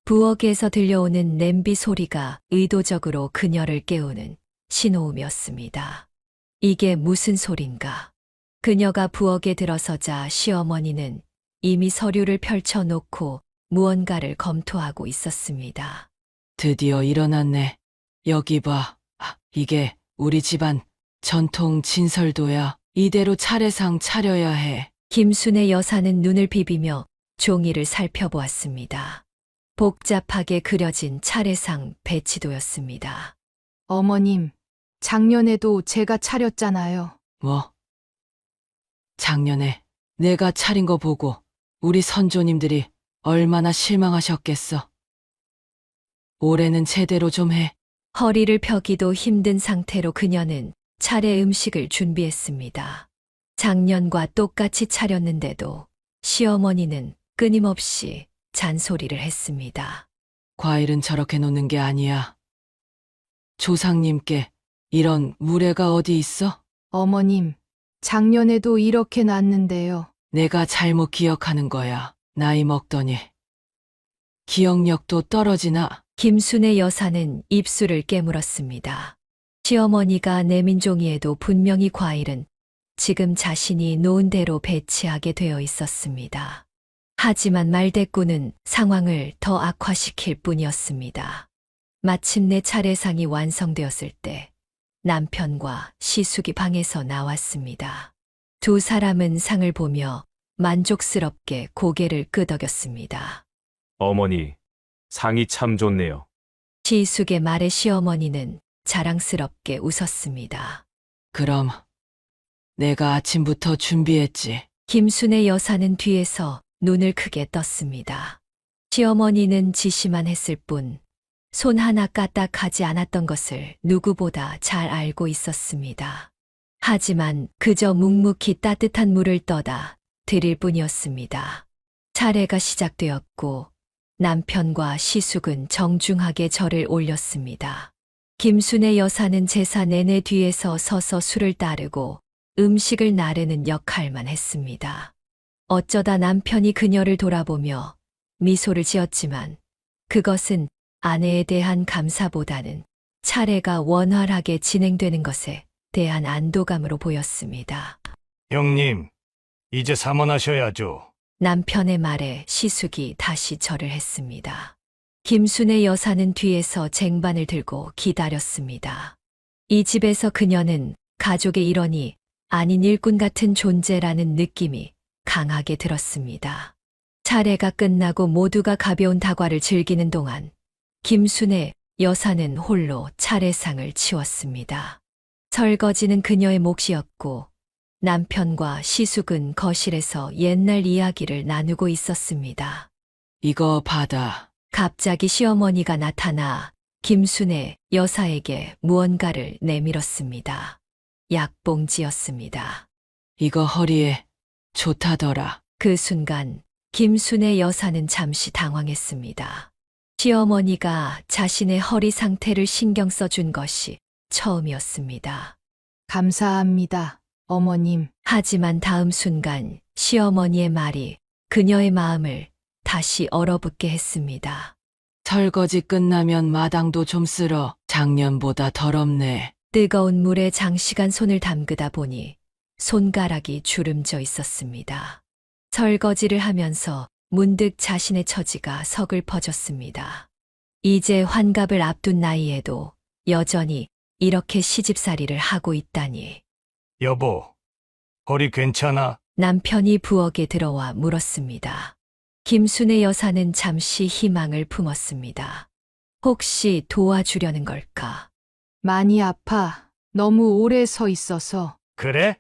부엌에서 들려오는 냄비 소리가 의도적으로 그녀를 깨우는 신호음이었습니다. 이게 무슨 소린가? 그녀가 부엌에 들어서자 시어머니는 이미 서류를 펼쳐놓고 무언가를 검토하고 있었습니다. 드디어 일어났네. 여기 봐. 이게 우리 집안 전통 진설도야. 이대로 차례상 차려야 해. 김순애 여사는 눈을 비비며 종이를 살펴보았습니다. 복잡하게 그려진 차례상 배치도였습니다. 어머님, 작년에도 제가 차렸잖아요. 뭐? 작년에 내가 차린 거 보고 우리 선조님들이 얼마나 실망하셨겠어. 올해는 제대로 좀 해. 허리를 펴기도 힘든 상태로 그녀는 차례 음식을 준비했습니다. 작년과 똑같이 차렸는데도 시어머니는 끊임없이 잔소리를 했습니다. 과일은 저렇게 놓는 게 아니야. 조상님께 이런 무례가 어디 있어? 어머님, 작년에도 이렇게 놨는데요. 내가 잘못 기억하는 거야. 나이 먹더니. 기억력도 떨어지나? 김순의 여사는 입술을 깨물었습니다. 시어머니가 내민 종이에도 분명히 과일은 지금 자신이 놓은 대로 배치하게 되어 있었습니다. 하지만 말대꾸는 상황을 더 악화시킬 뿐이었습니다. 마침내 차례상이 완성되었을 때 남편과 시숙이 방에서 나왔습니다. 두 사람은 상을 보며 만족스럽게 고개를 끄덕였습니다. 어머니, 상이 참 좋네요. 시숙의 말에 시어머니는 자랑스럽게 웃었습니다. 그럼 내가 아침부터 준비했지. 김순의 여사는 뒤에서 눈을 크게 떴습니다. 시어머니는 지시만 했을 뿐 손 하나 까딱하지 않았던 것을 누구보다 잘 알고 있었습니다. 하지만 그저 묵묵히 따뜻한 물을 떠다 드릴 뿐이었습니다. 차례가 시작되었고 남편과 시숙은 정중하게 절을 올렸습니다. 김순의 여사는 제사 내내 뒤에서 서서 술을 따르고 음식을 나르는 역할만 했습니다. 어쩌다 남편이 그녀를 돌아보며 미소를 지었지만 그것은 아내에 대한 감사보다는 차례가 원활하게 진행되는 것에 대한 안도감으로 보였습니다. 형님, 이제 삼원하셔야죠. 남편의 말에 시숙이 다시 절을 했습니다. 김순의 여사는 뒤에서 쟁반을 들고 기다렸습니다. 이 집에서 그녀는 가족의 일원이 아닌 일꾼 같은 존재라는 느낌이 강하게 들었습니다. 차례가 끝나고 모두가 가벼운 다과를 즐기는 동안 김순의 여사는 홀로 차례상을 치웠습니다. 설거지는 그녀의 몫이었고 남편과 시숙은 거실에서 옛날 이야기를 나누고 있었습니다. 이거 받아. 갑자기 시어머니가 나타나 김순의 여사에게 무언가를 내밀었습니다. 약봉지였습니다. 이거 허리에 좋다더라. 그 순간 김순의 여사는 잠시 당황했습니다. 시어머니가 자신의 허리 상태를 신경 써준 것이 처음이었습니다. 감사합니다, 어머님. 하지만 다음 순간 시어머니의 말이 그녀의 마음을 다시 얼어붙게 했습니다. 설거지 끝나면 마당도 좀 쓸어. 작년보다 더럽네. 뜨거운 물에 장시간 손을 담그다 보니 손가락이 주름져 있었습니다. 설거지를 하면서 문득 자신의 처지가 서글퍼졌습니다. 이제 환갑을 앞둔 나이에도 여전히 이렇게 시집살이를 하고 있다니. 여보, 허리 괜찮아? 남편이 부엌에 들어와 물었습니다. 김순의 여사는 잠시 희망을 품었습니다. 혹시 도와주려는 걸까? 많이 아파. 너무 오래 서 있어서. 그래?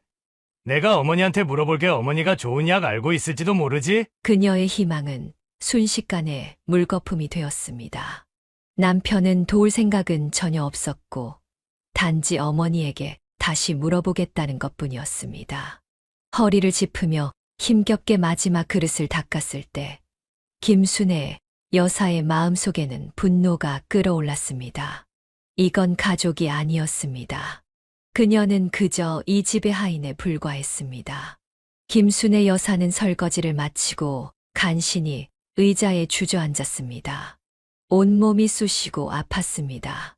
내가 어머니한테 물어볼게. 어머니가 좋은 약 알고 있을지도 모르지? 그녀의 희망은 순식간에 물거품이 되었습니다. 남편은 도울 생각은 전혀 없었고 단지 어머니에게 다시 물어보겠다는 것뿐이었습니다. 허리를 짚으며 힘겹게 마지막 그릇을 닦았을 때 김순의 여사의 마음속에는 분노가 끓어올랐습니다. 이건 가족이 아니었습니다. 그녀는 그저 이 집의 하인에 불과했습니다. 김순의 여사는 설거지를 마치고 간신히 의자에 주저앉았습니다. 온몸이 쑤시고 아팠습니다.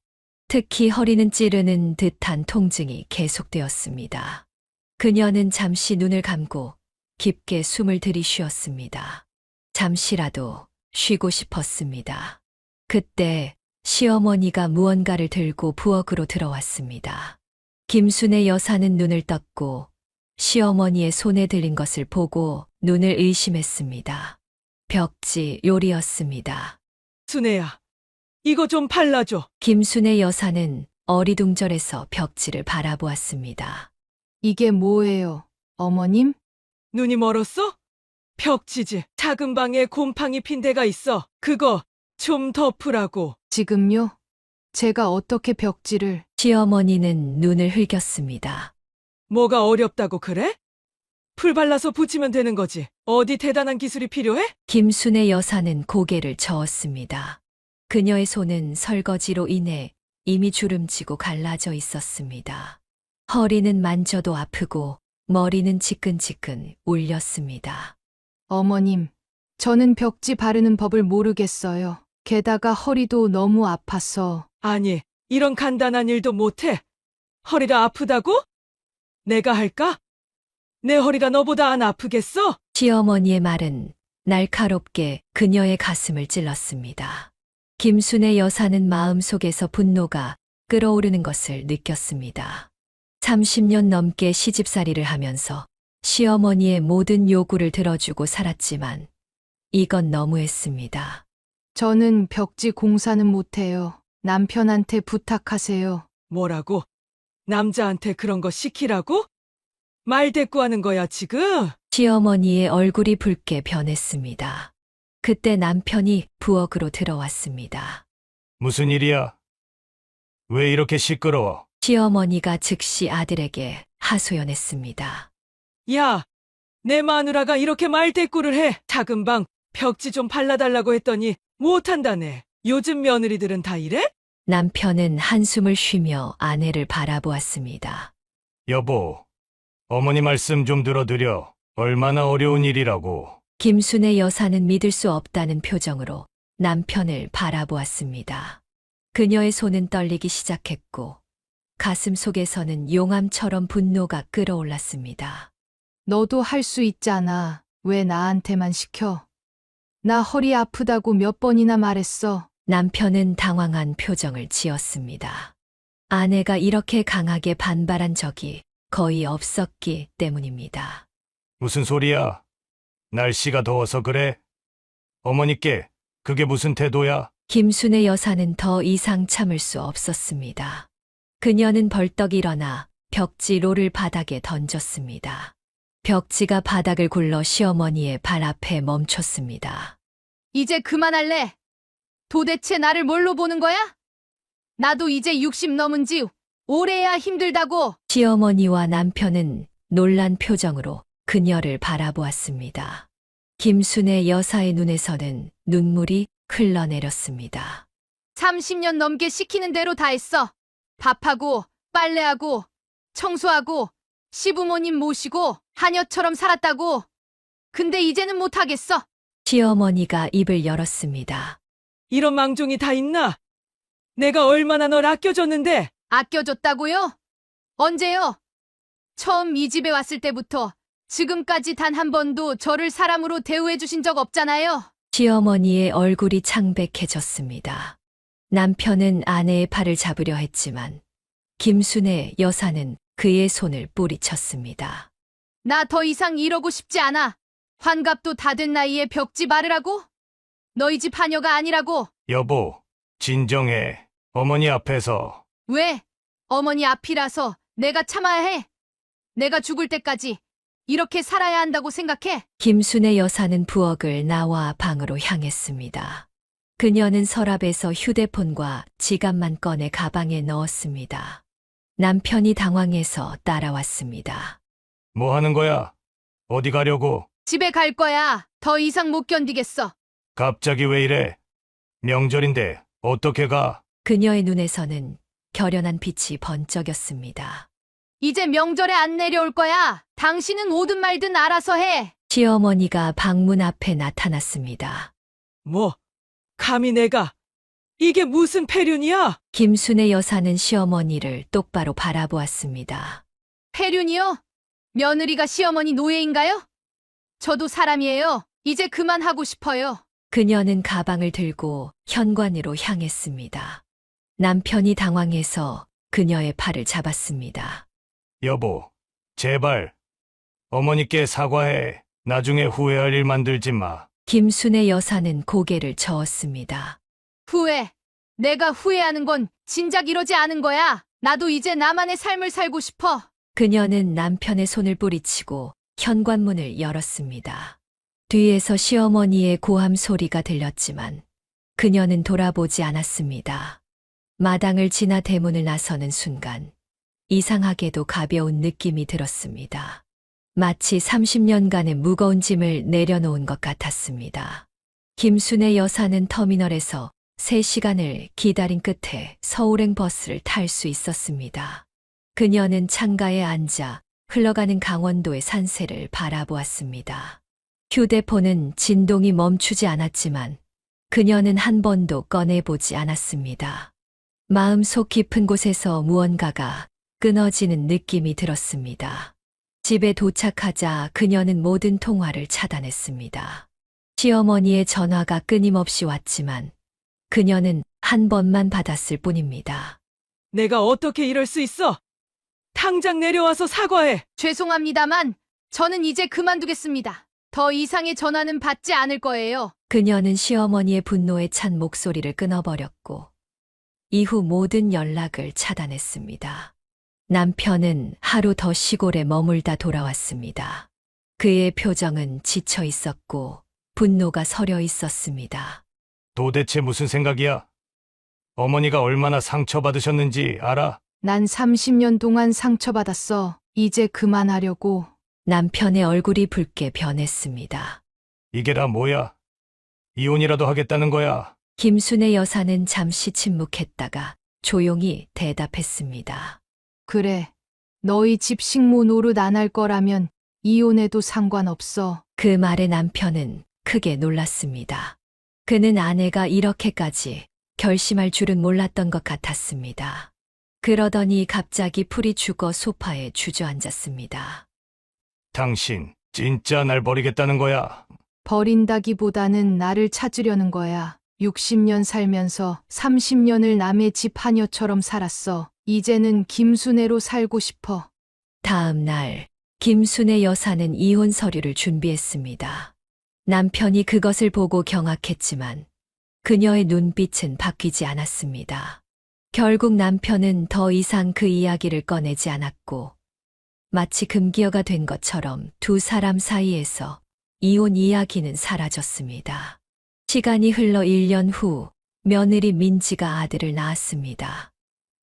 특히 허리는 찌르는 듯한 통증이 계속되었습니다. 그녀는 잠시 눈을 감고 깊게 숨을 들이쉬었습니다. 잠시라도 쉬고 싶었습니다. 그때 시어머니가 무언가를 들고 부엌으로 들어왔습니다. 김순의 여사는 눈을 떴고 시어머니의 손에 들린 것을 보고 눈을 의심했습니다. 벽지 요리였습니다. 순애야, 이거 좀 발라줘. 김순의 여사는 어리둥절해서 벽지를 바라보았습니다. 이게 뭐예요, 어머님? 눈이 멀었어? 벽지지. 작은 방에 곰팡이 핀 데가 있어. 그거 좀 덮으라고. 지금요? 제가 어떻게 벽지를. 시어머니는 눈을 흘겼습니다. 뭐가 어렵다고 그래? 풀 발라서 붙이면 되는 거지. 어디 대단한 기술이 필요해? 김순애 여사는 고개를 저었습니다. 그녀의 손은 설거지로 인해 이미 주름지고 갈라져 있었습니다. 허리는 만져도 아프고 머리는 지끈지끈 울렸습니다. 어머님, 저는 벽지 바르는 법을 모르겠어요. 게다가 허리도 너무 아파서. 아니, 이런 간단한 일도 못해. 허리가 아프다고? 내가 할까? 내 허리가 너보다 안 아프겠어? 시어머니의 말은 날카롭게 그녀의 가슴을 찔렀습니다. 김순애 여사는 마음속에서 분노가 끓어오르는 것을 느꼈습니다. 30년 넘게 시집살이를 하면서 시어머니의 모든 요구를 들어주고 살았지만 이건 너무했습니다. 저는 벽지 공사는 못해요. 남편한테 부탁하세요. 뭐라고? 남자한테 그런 거 시키라고? 말 대꾸하는 거야, 지금? 시어머니의 얼굴이 붉게 변했습니다. 그때 남편이 부엌으로 들어왔습니다. 무슨 일이야? 왜 이렇게 시끄러워? 시어머니가 즉시 아들에게 하소연했습니다. 야, 내 마누라가 이렇게 말 대꾸를 해. 작은 방 벽지 좀 발라달라고 했더니 못한다네. 요즘 며느리들은 다 이래? 남편은 한숨을 쉬며 아내를 바라보았습니다. 여보, 어머니 말씀 좀 들어드려. 얼마나 어려운 일이라고. 김순애 여사는 믿을 수 없다는 표정으로 남편을 바라보았습니다. 그녀의 손은 떨리기 시작했고 가슴 속에서는 용암처럼 분노가 끓어올랐습니다. 너도 할 수 있잖아. 왜 나한테만 시켜? 나 허리 아프다고 몇 번이나 말했어. 남편은 당황한 표정을 지었습니다. 아내가 이렇게 강하게 반발한 적이 거의 없었기 때문입니다. 무슨 소리야? 날씨가 더워서 그래? 어머니께 그게 무슨 태도야? 김순애 여사는 더 이상 참을 수 없었습니다. 그녀는 벌떡 일어나 벽지 롤을 바닥에 던졌습니다. 벽지가 바닥을 굴러 시어머니의 발 앞에 멈췄습니다. 이제 그만할래. 도대체 나를 뭘로 보는 거야? 나도 이제 60 넘은지 오래야 힘들다고. 시어머니와 남편은 놀란 표정으로 그녀를 바라보았습니다. 김순애 여사의 눈에서는 눈물이 흘러내렸습니다. 30년 넘게 시키는 대로 다 했어. 밥하고 빨래하고 청소하고 시부모님 모시고 하녀처럼 살았다고. 근데 이제는 못하겠어. 시어머니가 입을 열었습니다. 이런 망종이 다 있나? 내가 얼마나 널 아껴줬는데? 아껴줬다고요? 언제요? 처음 이 집에 왔을 때부터 지금까지 단 한 번도 저를 사람으로 대우해 주신 적 없잖아요. 시어머니의 얼굴이 창백해졌습니다. 남편은 아내의 팔을 잡으려 했지만 김순애 여사는 그의 손을 뿌리쳤습니다. 나 더 이상 이러고 싶지 않아. 환갑도 다 된 나이에 벽지 바르라고? 너희 집 하녀가 아니라고. 여보, 진정해. 어머니 앞에서. 왜? 어머니 앞이라서 내가 참아야 해. 내가 죽을 때까지 이렇게 살아야 한다고 생각해. 김순애 여사는 부엌을 나와 방으로 향했습니다. 그녀는 서랍에서 휴대폰과 지갑만 꺼내 가방에 넣었습니다. 남편이 당황해서 따라왔습니다. 뭐 하는 거야? 어디 가려고? 집에 갈 거야. 더 이상 못 견디겠어. 갑자기 왜 이래? 명절인데 어떻게 가? 그녀의 눈에서는 결연한 빛이 번쩍였습니다. 이제 명절에 안 내려올 거야. 당신은 오든 말든 알아서 해. 시어머니가 방문 앞에 나타났습니다. 뭐, 감히 내가. 이게 무슨 폐륜이야? 김순애 여사는 시어머니를 똑바로 바라보았습니다. 폐륜이요? 며느리가 시어머니 노예인가요? 저도 사람이에요. 이제 그만하고 싶어요. 그녀는 가방을 들고 현관으로 향했습니다. 남편이 당황해서 그녀의 팔을 잡았습니다. 여보, 제발. 어머니께 사과해. 나중에 후회할 일 만들지 마. 김순애 여사는 고개를 저었습니다. 후회. 내가 후회하는 건 진작 이러지 않은 거야. 나도 이제 나만의 삶을 살고 싶어. 그녀는 남편의 손을 뿌리치고 현관문을 열었습니다. 뒤에서 시어머니의 고함 소리가 들렸지만 그녀는 돌아보지 않았습니다. 마당을 지나 대문을 나서는 순간 이상하게도 가벼운 느낌이 들었습니다. 마치 30년간의 무거운 짐을 내려놓은 것 같았습니다. 김순애 여사는 터미널에서 3시간을 기다린 끝에 서울행 버스를 탈 수 있었습니다. 그녀는 창가에 앉아 흘러가는 강원도의 산세를 바라보았습니다. 휴대폰은 진동이 멈추지 않았지만 그녀는 한 번도 꺼내보지 않았습니다. 마음속 깊은 곳에서 무언가가 끊어지는 느낌이 들었습니다. 집에 도착하자 그녀는 모든 통화를 차단했습니다. 시어머니의 전화가 끊임없이 왔지만 그녀는 한 번만 받았을 뿐입니다. 내가 어떻게 이럴 수 있어? 당장 내려와서 사과해. 죄송합니다만 저는 이제 그만두겠습니다. 더 이상의 전화는 받지 않을 거예요. 그녀는 시어머니의 분노에 찬 목소리를 끊어버렸고 이후 모든 연락을 차단했습니다. 남편은 하루 더 시골에 머물다 돌아왔습니다. 그의 표정은 지쳐 있었고 분노가 서려 있었습니다. 도대체 무슨 생각이야? 어머니가 얼마나 상처받으셨는지 알아? 난 30년 동안 상처받았어. 이제 그만하려고. 남편의 얼굴이 붉게 변했습니다. 이게 다 뭐야? 이혼이라도 하겠다는 거야. 김순애 여사는 잠시 침묵했다가 조용히 대답했습니다. 그래. 너희 집 식모 노릇 안 할 거라면 이혼해도 상관없어. 그 말에 남편은 크게 놀랐습니다. 그는 아내가 이렇게까지 결심할 줄은 몰랐던 것 같았습니다. 그러더니 갑자기 풀이 죽어 소파에 주저앉았습니다. 당신 진짜 날 버리겠다는 거야? 버린다기보다는 나를 찾으려는 거야. 60년 살면서 30년을 남의 집 하녀처럼 살았어. 이제는 김순애로 살고 싶어. 다음 날 김순애 여사는 이혼 서류를 준비했습니다. 남편이 그것을 보고 경악했지만 그녀의 눈빛은 바뀌지 않았습니다. 결국 남편은 더 이상 그 이야기를 꺼내지 않았고 마치 금기어가 된 것처럼 두 사람 사이에서 이혼 이야기는 사라졌습니다. 시간이 흘러 1년 후 며느리 민지가 아들을 낳았습니다.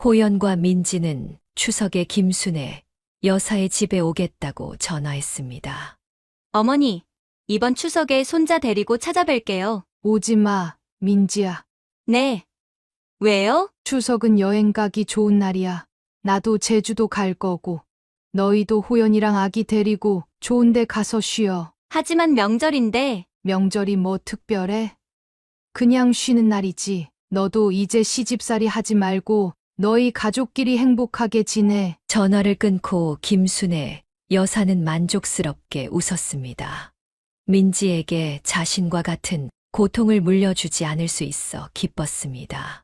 호연과 민지는 추석에 김순애 여사의 집에 오겠다고 전화했습니다. 어머니, 이번 추석에 손자 데리고 찾아뵐게요. 오지 마, 민지야. 네. 왜요? 추석은 여행 가기 좋은 날이야. 나도 제주도 갈 거고. 너희도 호연이랑 아기 데리고 좋은 데 가서 쉬어. 하지만 명절인데. 명절이 뭐 특별해? 그냥 쉬는 날이지. 너도 이제 시집살이 하지 말고 너희 가족끼리 행복하게 지내. 전화를 끊고 김순애 여사는 만족스럽게 웃었습니다. 민지에게 자신과 같은 고통을 물려주지 않을 수 있어 기뻤습니다.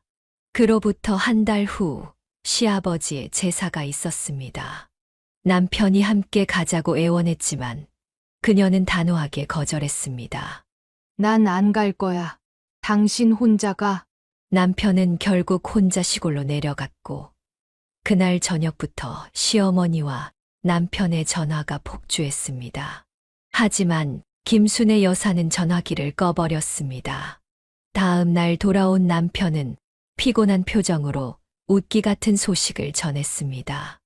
그로부터 한 달 후 시아버지의 제사가 있었습니다. 남편이 함께 가자고 애원했지만 그녀는 단호하게 거절했습니다. 난 안 갈 거야. 당신 혼자 가. 남편은 결국 혼자 시골로 내려갔고 그날 저녁부터 시어머니와 남편의 전화가 폭주했습니다. 하지만 김순애 여사는 전화기를 꺼버렸습니다. 다음 날 돌아온 남편은 피곤한 표정으로 웃기 같은 소식을 전했습니다.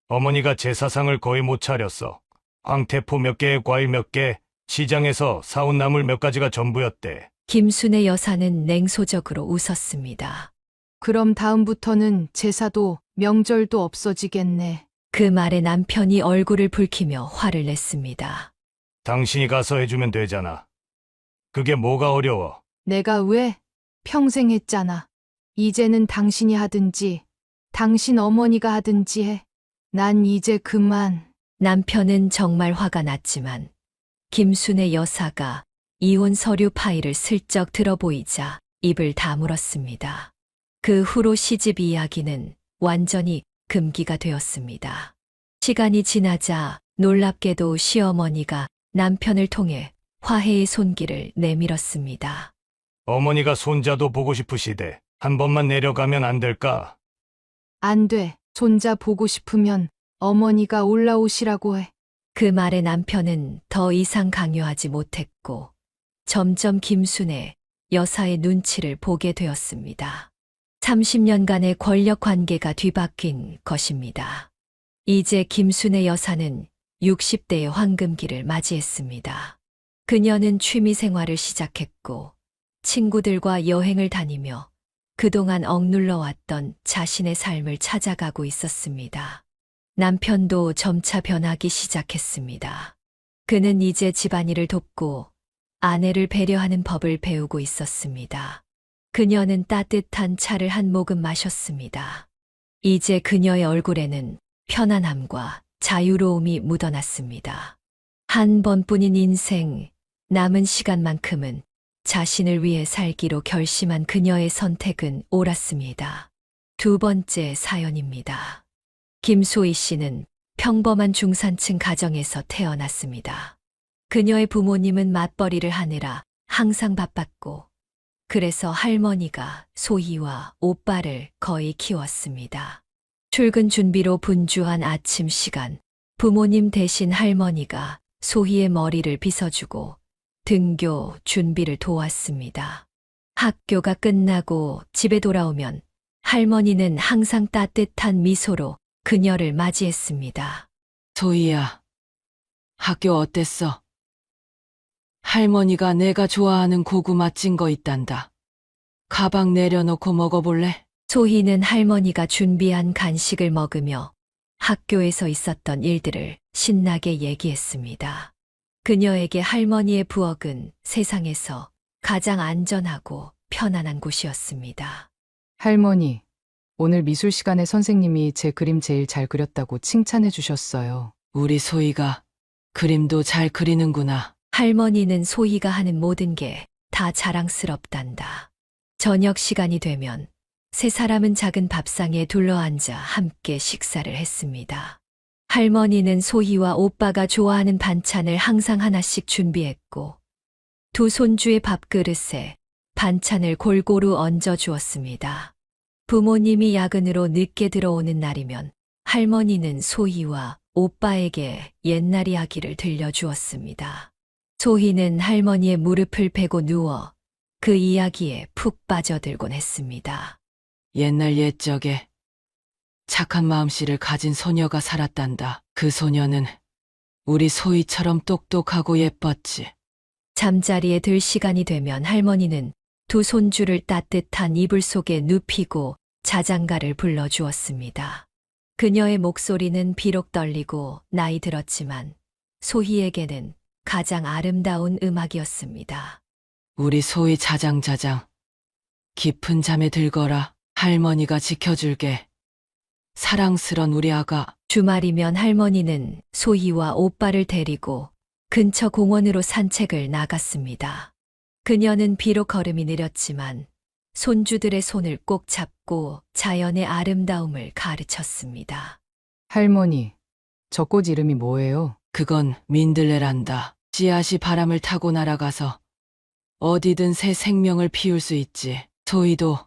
어머니가 제사상을 거의 못 차렸어. 황태포 몇 개에 과일 몇 개, 시장에서 사온 나물 몇 가지가 전부였대. 김순애 여사는 냉소적으로 웃었습니다. 그럼 다음부터는 제사도 명절도 없어지겠네. 그 말에 남편이 얼굴을 붉히며 화를 냈습니다. 당신이 가서 해주면 되잖아. 그게 뭐가 어려워? 내가 왜? 평생 했잖아. 이제는 당신이 하든지, 당신 어머니가 하든지 해. 난 이제 그만. 남편은 정말 화가 났지만 김순애 여사가 이혼 서류 파일을 슬쩍 들어보이자 입을 다물었습니다. 그 후로 시집 이야기는 완전히 금기가 되었습니다. 시간이 지나자 놀랍게도 시어머니가 남편을 통해 화해의 손길을 내밀었습니다. 어머니가 손자도 보고 싶으시대. 한 번만 내려가면 안 될까? 안 돼. 손자 보고 싶으면 어머니가 올라오시라고 해. 그 말에 남편은 더 이상 강요하지 못했고 점점 김순애 여사의 눈치를 보게 되었습니다. 30년간의 권력 관계가 뒤바뀐 것입니다. 이제 김순애 여사는 60대의 황금기를 맞이했습니다. 그녀는 취미 생활을 시작했고 친구들과 여행을 다니며 그동안 억눌러 왔던 자신의 삶을 찾아가고 있었습니다. 남편도 점차 변하기 시작했습니다. 그는 이제 집안일을 돕고 아내를 배려하는 법을 배우고 있었습니다. 그녀는 따뜻한 차를 한 모금 마셨습니다. 이제 그녀의 얼굴에는 편안함과 자유로움이 묻어났습니다. 한 번뿐인 인생, 남은 시간만큼은 자신을 위해 살기로 결심한 그녀의 선택은 옳았습니다. 두 번째 사연입니다. 김소희 씨는 평범한 중산층 가정에서 태어났습니다. 그녀의 부모님은 맞벌이를 하느라 항상 바빴고, 그래서 할머니가 소희와 오빠를 거의 키웠습니다. 출근 준비로 분주한 아침 시간, 부모님 대신 할머니가 소희의 머리를 빗어주고 등교 준비를 도왔습니다. 학교가 끝나고 집에 돌아오면 할머니는 항상 따뜻한 미소로 그녀를 맞이했습니다. 소희야, 학교 어땠어? 할머니가 내가 좋아하는 고구마 찐 거 있단다. 가방 내려놓고 먹어볼래? 소희는 할머니가 준비한 간식을 먹으며 학교에서 있었던 일들을 신나게 얘기했습니다. 그녀에게 할머니의 부엌은 세상에서 가장 안전하고 편안한 곳이었습니다. 할머니, 오늘 미술 시간에 선생님이 제 그림 제일 잘 그렸다고 칭찬해 주셨어요. 우리 소희가 그림도 잘 그리는구나. 할머니는 소희가 하는 모든 게 다 자랑스럽단다. 저녁 시간이 되면 세 사람은 작은 밥상에 둘러앉아 함께 식사를 했습니다. 할머니는 소희와 오빠가 좋아하는 반찬을 항상 하나씩 준비했고, 두 손주의 밥그릇에 반찬을 골고루 얹어 주었습니다. 부모님이 야근으로 늦게 들어오는 날이면 할머니는 소희와 오빠에게 옛날 이야기를 들려주었습니다. 소희는 할머니의 무릎을 베고 누워 그 이야기에 푹 빠져들곤 했습니다. 옛날 옛적에 착한 마음씨를 가진 소녀가 살았단다. 그 소녀는 우리 소희처럼 똑똑하고 예뻤지. 잠자리에 들 시간이 되면 할머니는 두 손주를 따뜻한 이불 속에 눕히고 자장가를 불러주었습니다. 그녀의 목소리는 비록 떨리고 나이 들었지만 소희에게는 가장 아름다운 음악이었습니다. 우리 소희 자장자장. 깊은 잠에 들거라. 할머니가 지켜줄게. 사랑스런 우리 아가. 주말이면 할머니는 소희와 오빠를 데리고 근처 공원으로 산책을 나갔습니다. 그녀는 비록 걸음이 느렸지만 손주들의 손을 꼭 잡고 자연의 아름다움을 가르쳤습니다. 할머니, 저 꽃 이름이 뭐예요? 그건 민들레란다. 씨앗이 바람을 타고 날아가서 어디든 새 생명을 피울 수 있지. 소희도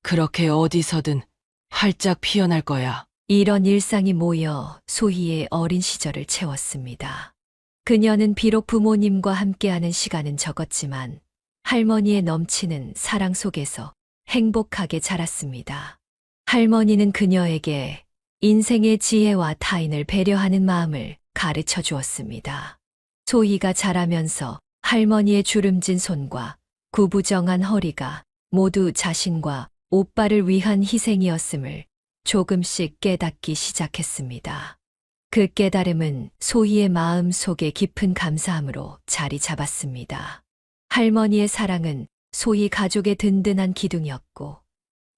그렇게 어디서든 활짝 피어날 거야. 이런 일상이 모여 소희의 어린 시절을 채웠습니다. 그녀는 비록 부모님과 함께하는 시간은 적었지만 할머니의 넘치는 사랑 속에서 행복하게 자랐습니다. 할머니는 그녀에게 인생의 지혜와 타인을 배려하는 마음을 가르쳐 주었습니다. 소희가 자라면서 할머니의 주름진 손과 구부정한 허리가 모두 자신과 오빠를 위한 희생이었음을 조금씩 깨닫기 시작했습니다. 그 깨달음은 소희의 마음 속에 깊은 감사함으로 자리 잡았습니다. 할머니의 사랑은 소희 가족의 든든한 기둥이었고,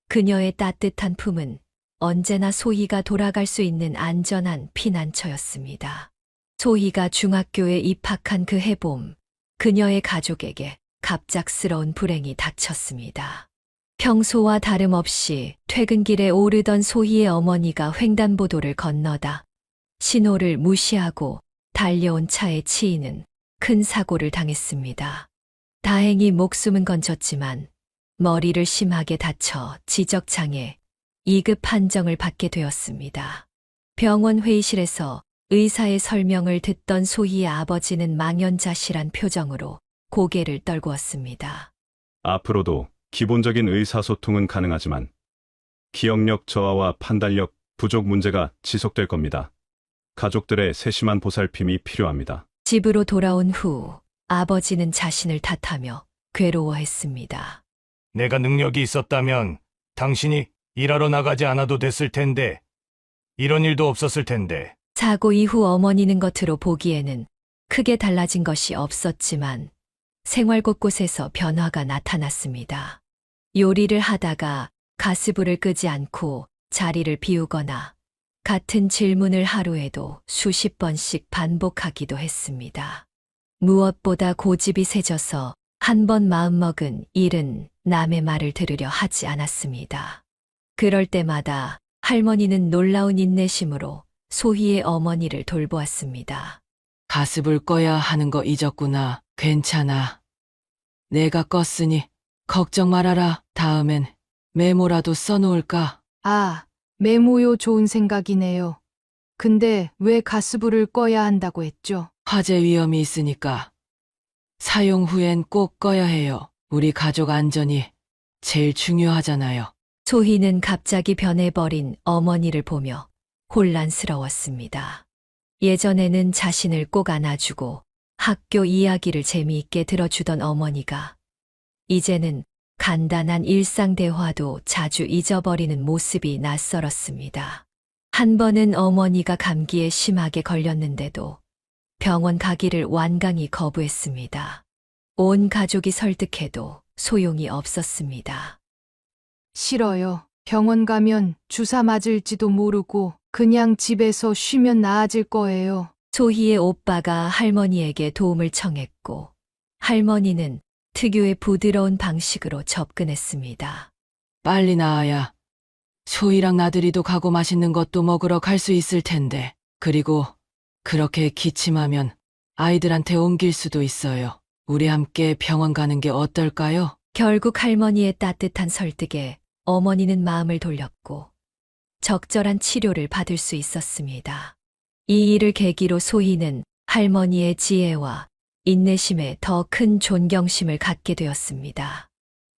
그녀의 따뜻한 품은 언제나 소희가 돌아갈 수 있는 안전한 피난처였습니다. 소희가 중학교에 입학한 그 해봄, 그녀의 가족에게 갑작스러운 불행이 닥쳤습니다. 평소와 다름없이 퇴근길에 오르던 소희의 어머니가 횡단보도를 건너다 신호를 무시하고 달려온 차에 치이는 큰 사고를 당했습니다. 다행히 목숨은 건졌지만 머리를 심하게 다쳐 지적장애 2급 판정을 받게 되었습니다. 병원 회의실에서 의사의 설명을 듣던 소희의 아버지는 망연자실한 표정으로 고개를 떨구었습니다. 앞으로도 기본적인 의사소통은 가능하지만 기억력 저하와 판단력 부족 문제가 지속될 겁니다. 가족들의 세심한 보살핌이 필요합니다. 집으로 돌아온 후 아버지는 자신을 탓하며 괴로워했습니다. 내가 능력이 있었다면 당신이 일하러 나가지 않아도 됐을 텐데, 이런 일도 없었을 텐데. 사고 이후 어머니는 겉으로 보기에는 크게 달라진 것이 없었지만 생활 곳곳에서 변화가 나타났습니다. 요리를 하다가 가스불을 끄지 않고 자리를 비우거나 같은 질문을 하루에도 수십 번씩 반복하기도 했습니다. 무엇보다 고집이 세져서 한 번 마음먹은 일은 남의 말을 들으려 하지 않았습니다. 그럴 때마다 할머니는 놀라운 인내심으로 소희의 어머니를 돌보았습니다. 가스불 꺼야 하는 거 잊었구나. 괜찮아. 내가 껐으니 걱정 말아라. 다음엔 메모라도 써놓을까? 아, 메모요 좋은 생각이네요. 근데 왜 가스불을 꺼야 한다고 했죠? 화재 위험이 있으니까. 사용 후엔 꼭 꺼야 해요. 우리 가족 안전이 제일 중요하잖아요. 소희는 갑자기 변해버린 어머니를 보며 혼란스러웠습니다. 예전에는 자신을 꼭 안아주고 학교 이야기를 재미있게 들어주던 어머니가 이제는 간단한 일상 대화도 자주 잊어버리는 모습이 낯설었습니다. 한 번은 어머니가 감기에 심하게 걸렸는데도 병원 가기를 완강히 거부했습니다. 온 가족이 설득해도 소용이 없었습니다. 싫어요. 병원 가면 주사 맞을지도 모르고 그냥 집에서 쉬면 나아질 거예요. 소희의 오빠가 할머니에게 도움을 청했고 할머니는 특유의 부드러운 방식으로 접근했습니다. 빨리 나아야 소희랑 나들이도 가고 맛있는 것도 먹으러 갈 수 있을 텐데. 그리고 그렇게 기침하면 아이들한테 옮길 수도 있어요. 우리 함께 병원 가는 게 어떨까요? 결국 할머니의 따뜻한 설득에 어머니는 마음을 돌렸고 적절한 치료를 받을 수 있었습니다. 이 일을 계기로 소희는 할머니의 지혜와 인내심에 더 큰 존경심을 갖게 되었습니다.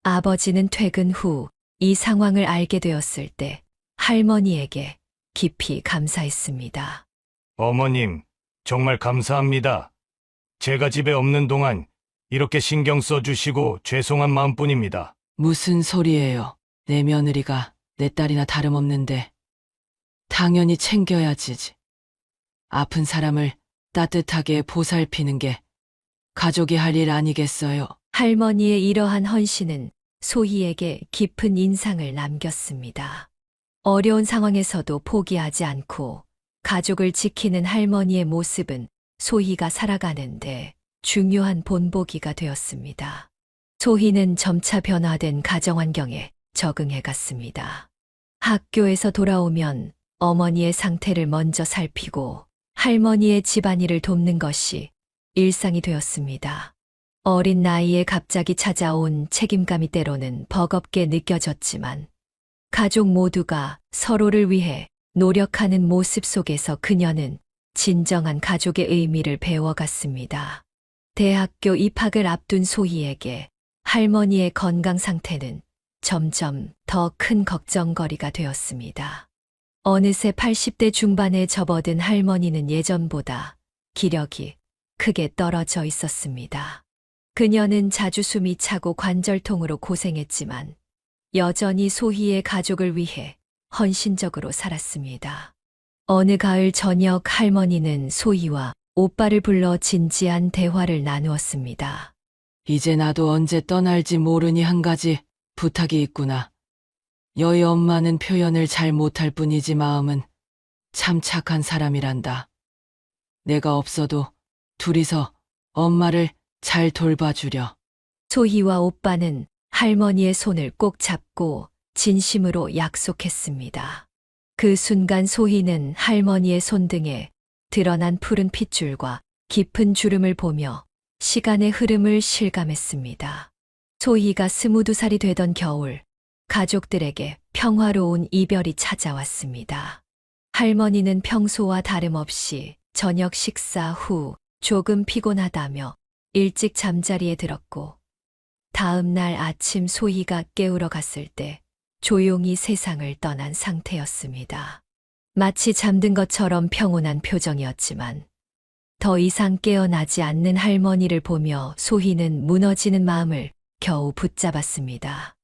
아버지는 퇴근 후 이 상황을 알게 되었을 때 할머니에게 깊이 감사했습니다. 어머님, 정말 감사합니다. 제가 집에 없는 동안 이렇게 신경 써주시고 죄송한 마음뿐입니다. 무슨 소리예요? 내 며느리가 내 딸이나 다름없는데 당연히 챙겨야지. 아픈 사람을 따뜻하게 보살피는 게 가족이 할 일 아니겠어요? 할머니의 이러한 헌신은 소희에게 깊은 인상을 남겼습니다. 어려운 상황에서도 포기하지 않고 가족을 지키는 할머니의 모습은 소희가 살아가는데 중요한 본보기가 되었습니다. 소희는 점차 변화된 가정환경에 적응해 갔습니다. 학교에서 돌아오면 어머니의 상태를 먼저 살피고 할머니의 집안일을 돕는 것이 일상이 되었습니다. 어린 나이에 갑자기 찾아온 책임감이 때로는 버겁게 느껴졌지만 가족 모두가 서로를 위해 노력하는 모습 속에서 그녀는 진정한 가족의 의미를 배워갔습니다. 대학교 입학을 앞둔 소희에게 할머니의 건강 상태는 점점 더 큰 걱정거리가 되었습니다. 어느새 80대 중반에 접어든 할머니는 예전보다 기력이 크게 떨어져 있었습니다. 그녀는 자주 숨이 차고 관절통으로 고생했지만 여전히 소희의 가족을 위해 헌신적으로 살았습니다. 어느 가을 저녁 할머니는 소희와 오빠를 불러 진지한 대화를 나누었습니다. 이제 나도 언제 떠날지 모르니 한 가지 부탁이 있구나. 너희 엄마는 표현을 잘 못할 뿐이지 마음은 참 착한 사람이란다. 내가 없어도 둘이서 엄마를 잘 돌봐주려. 소희와 오빠는 할머니의 손을 꼭 잡고 진심으로 약속했습니다. 그 순간 소희는 할머니의 손등에 드러난 푸른 핏줄과 깊은 주름을 보며 시간의 흐름을 실감했습니다. 소희가 22살이 되던 겨울, 가족들에게 평화로운 이별이 찾아왔습니다. 할머니는 평소와 다름없이 저녁 식사 후 조금 피곤하다며 일찍 잠자리에 들었고 다음 날 아침 소희가 깨우러 갔을 때 조용히 세상을 떠난 상태였습니다. 마치 잠든 것처럼 평온한 표정이었지만 더 이상 깨어나지 않는 할머니를 보며 소희는 무너지는 마음을 겨우 붙잡았습니다.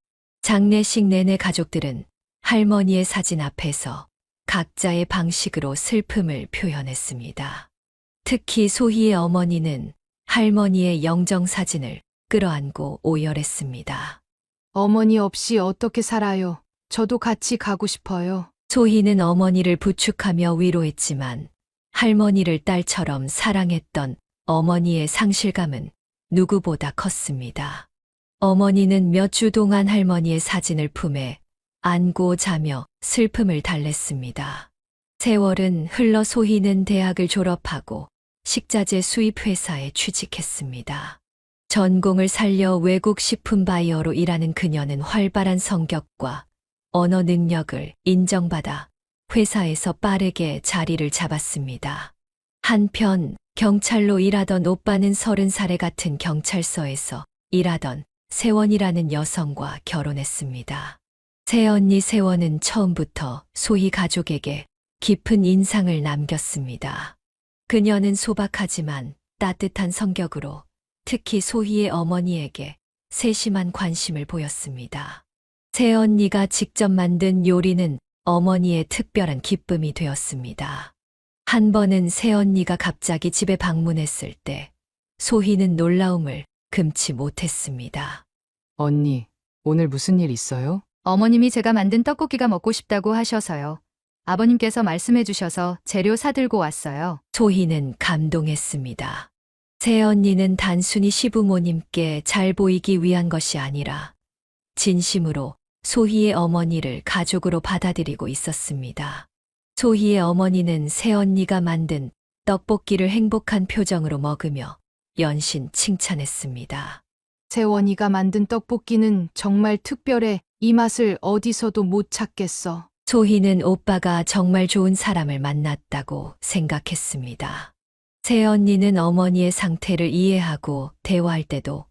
장례식 내내 가족들은 할머니의 사진 앞에서 각자의 방식으로 슬픔을 표현했습니다. 특히 소희의 어머니는 할머니의 영정사진을 끌어안고 오열했습니다. 어머니 없이 어떻게 살아요? 저도 같이 가고 싶어요. 소희는 어머니를 부축하며 위로했지만 할머니를 딸처럼 사랑했던 어머니의 상실감은 누구보다 컸습니다. 어머니는 몇 주 동안 할머니의 사진을 품에 안고 자며 슬픔을 달랬습니다. 세월은 흘러 소희는 대학을 졸업하고 식자재 수입 회사에 취직했습니다. 전공을 살려 외국 식품 바이어로 일하는 그녀는 활발한 성격과 언어 능력을 인정받아 회사에서 빠르게 자리를 잡았습니다. 한편 경찰로 일하던 오빠는 30살에 같은 경찰서에서 일하던 세원이라는 여성과 결혼했습니다. 새언니 세원은 처음부터 소희 가족에게 깊은 인상을 남겼습니다. 그녀는 소박하지만 따뜻한 성격으로 특히 소희의 어머니에게 세심한 관심을 보였습니다. 새언니가 직접 만든 요리는 어머니의 특별한 기쁨이 되었습니다. 한 번은 새언니가 갑자기 집에 방문했을 때 소희는 놀라움을 금치 못했습니다. 언니, 오늘 무슨 일 있어요? 어머님이 제가 만든 떡볶이가 먹고 싶다고 하셔서요. 아버님께서 말씀해 주셔서 재료 사들고 왔어요. 소희는 감동했습니다. 새언니는 단순히 시부모님께 잘 보이기 위한 것이 아니라 진심으로 소희의 어머니를 가족으로 받아들이고 있었습니다. 소희의 어머니는 새언니가 만든 떡볶이를 행복한 표정으로 먹으며 연신 칭찬했습니다. 세원이가 만든 떡볶이는 정말 특별해. 이 맛을 어디서도 못 찾겠어. 소희는 오빠가 정말 좋은 사람을 만났다고 생각했습니다. 새언니는 어머니의 상태를 이해하고 대화할 때도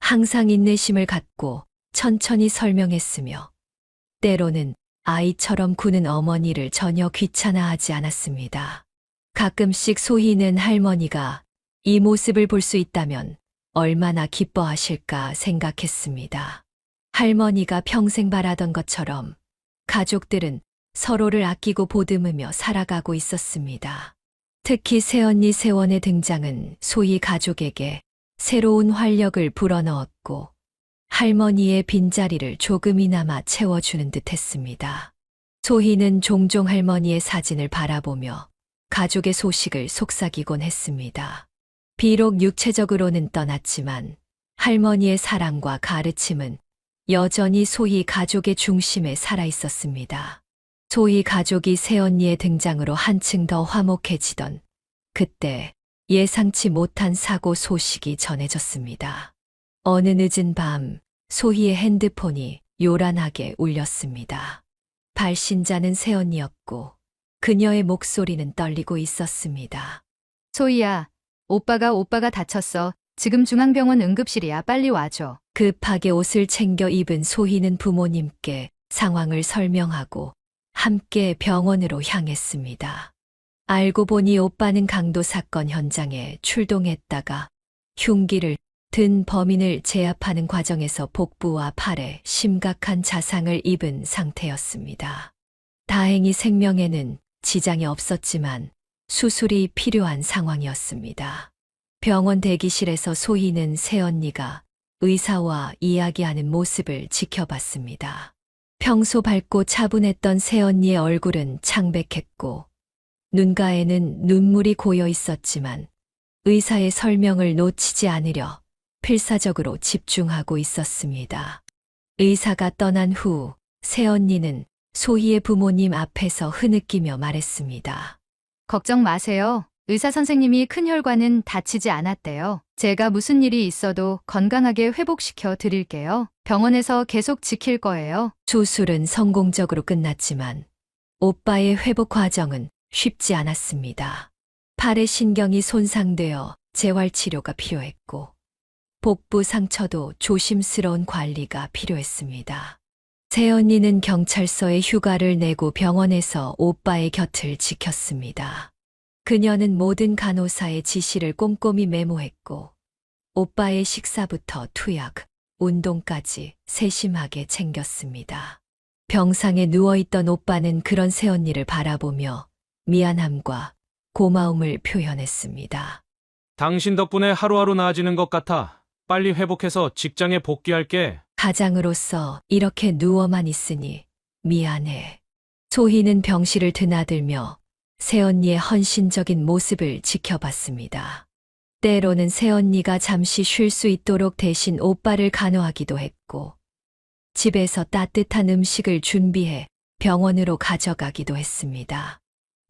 항상 인내심을 갖고 천천히 설명했으며 때로는 아이처럼 구는 어머니를 전혀 귀찮아하지 않았습니다. 가끔씩 소희는 할머니가 이 모습을 볼 수 있다면 얼마나 기뻐하실까 생각했습니다. 할머니가 평생 바라던 것처럼 가족들은 서로를 아끼고 보듬으며 살아가고 있었습니다. 특히 새언니 세원의 등장은 소희 가족에게 새로운 활력을 불어넣었고 할머니의 빈자리를 조금이나마 채워주는 듯 했습니다. 소희는 종종 할머니의 사진을 바라보며 가족의 소식을 속삭이곤 했습니다. 비록 육체적으로는 떠났지만 할머니의 사랑과 가르침은 여전히 소희 가족의 중심에 살아 있었습니다. 소희 가족이 새언니의 등장으로 한층 더 화목해지던 그때 예상치 못한 사고 소식이 전해졌습니다. 어느 늦은 밤 소희의 핸드폰이 요란하게 울렸습니다. 발신자는 새언니였고 그녀의 목소리는 떨리고 있었습니다. 소희야, 오빠가 다쳤어. 지금 중앙병원 응급실이야. 빨리 와줘. 급하게 옷을 챙겨 입은 소희는 부모님께 상황을 설명하고 함께 병원으로 향했습니다. 알고 보니 오빠는 강도 사건 현장에 출동했다가 흉기를 든 범인을 제압하는 과정에서 복부와 팔에 심각한 자상을 입은 상태였습니다. 다행히 생명에는 지장이 없었지만 수술이 필요한 상황이었습니다. 병원 대기실에서 소희는 새언니가 의사와 이야기하는 모습을 지켜봤습니다. 평소 밝고 차분했던 새언니의 얼굴은 창백했고 눈가에는 눈물이 고여 있었지만 의사의 설명을 놓치지 않으려 필사적으로 집중하고 있었습니다. 의사가 떠난 후 새언니는 소희의 부모님 앞에서 흐느끼며 말했습니다. 걱정 마세요. 의사 선생님이 큰 혈관은 다치지 않았대요. 제가 무슨 일이 있어도 건강하게 회복시켜 드릴게요. 병원에서 계속 지킬 거예요. 수술은 성공적으로 끝났지만 오빠의 회복 과정은 쉽지 않았습니다. 팔의 신경이 손상되어 재활치료가 필요했고 복부 상처도 조심스러운 관리가 필요했습니다. 새언니는 경찰서에 휴가를 내고 병원에서 오빠의 곁을 지켰습니다. 그녀는 모든 간호사의 지시를 꼼꼼히 메모했고 오빠의 식사부터 투약, 운동까지 세심하게 챙겼습니다. 병상에 누워있던 오빠는 그런 새언니를 바라보며 미안함과 고마움을 표현했습니다. 당신 덕분에 하루하루 나아지는 것 같아. 빨리 회복해서 직장에 복귀할게. 가장으로서 이렇게 누워만 있으니 미안해. 소희는 병실을 드나들며 새언니의 헌신적인 모습을 지켜봤습니다. 때로는 새언니가 잠시 쉴 수 있도록 대신 오빠를 간호하기도 했고, 집에서 따뜻한 음식을 준비해 병원으로 가져가기도 했습니다.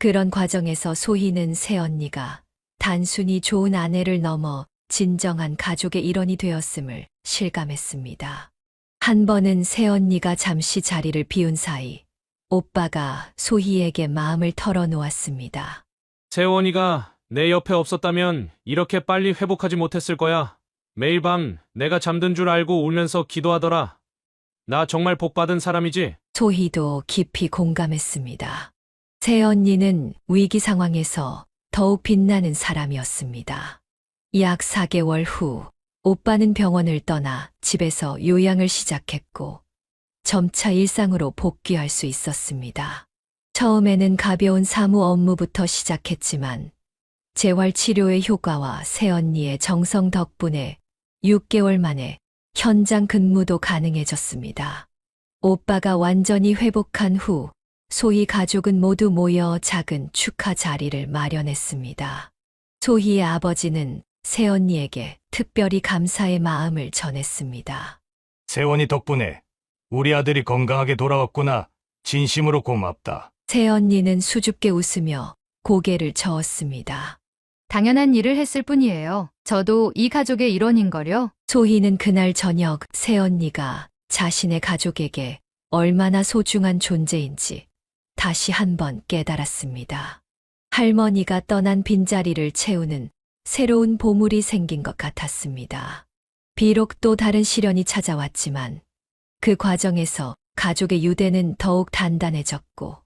그런 과정에서 소희는 새언니가 단순히 좋은 아내를 넘어 진정한 가족의 일원이 되었음을 실감했습니다. 한 번은 새언니가 잠시 자리를 비운 사이 오빠가 소희에게 마음을 털어놓았습니다. 세원이가 내 옆에 없었다면 이렇게 빨리 회복하지 못했을 거야. 매일 밤 내가 잠든 줄 알고 울면서 기도하더라. 나 정말 복받은 사람이지? 소희도 깊이 공감했습니다. 새언니는 위기 상황에서 더욱 빛나는 사람이었습니다. 약 4개월 후 오빠는 병원을 떠나 집에서 요양을 시작했고 점차 일상으로 복귀할 수 있었습니다. 처음에는 가벼운 사무 업무부터 시작했지만 재활치료의 효과와 새언니의 정성 덕분에 6개월 만에 현장 근무도 가능해졌습니다. 오빠가 완전히 회복한 후 소희 가족은 모두 모여 작은 축하 자리를 마련했습니다. 소희의 아버지는 새언니에게 특별히 감사의 마음을 전했습니다. 세원이 덕분에 우리 아들이 건강하게 돌아왔구나. 진심으로 고맙다. 새언니는 수줍게 웃으며 고개를 저었습니다. 당연한 일을 했을 뿐이에요. 저도 이 가족의 일원인걸요. 소희는 그날 저녁 새언니가 자신의 가족에게 얼마나 소중한 존재인지 다시 한번 깨달았습니다. 할머니가 떠난 빈자리를 채우는 새로운 보물이 생긴 것 같았습니다. 비록 또 다른 시련이 찾아왔지만 그 과정에서 가족의 유대는 더욱 단단해졌고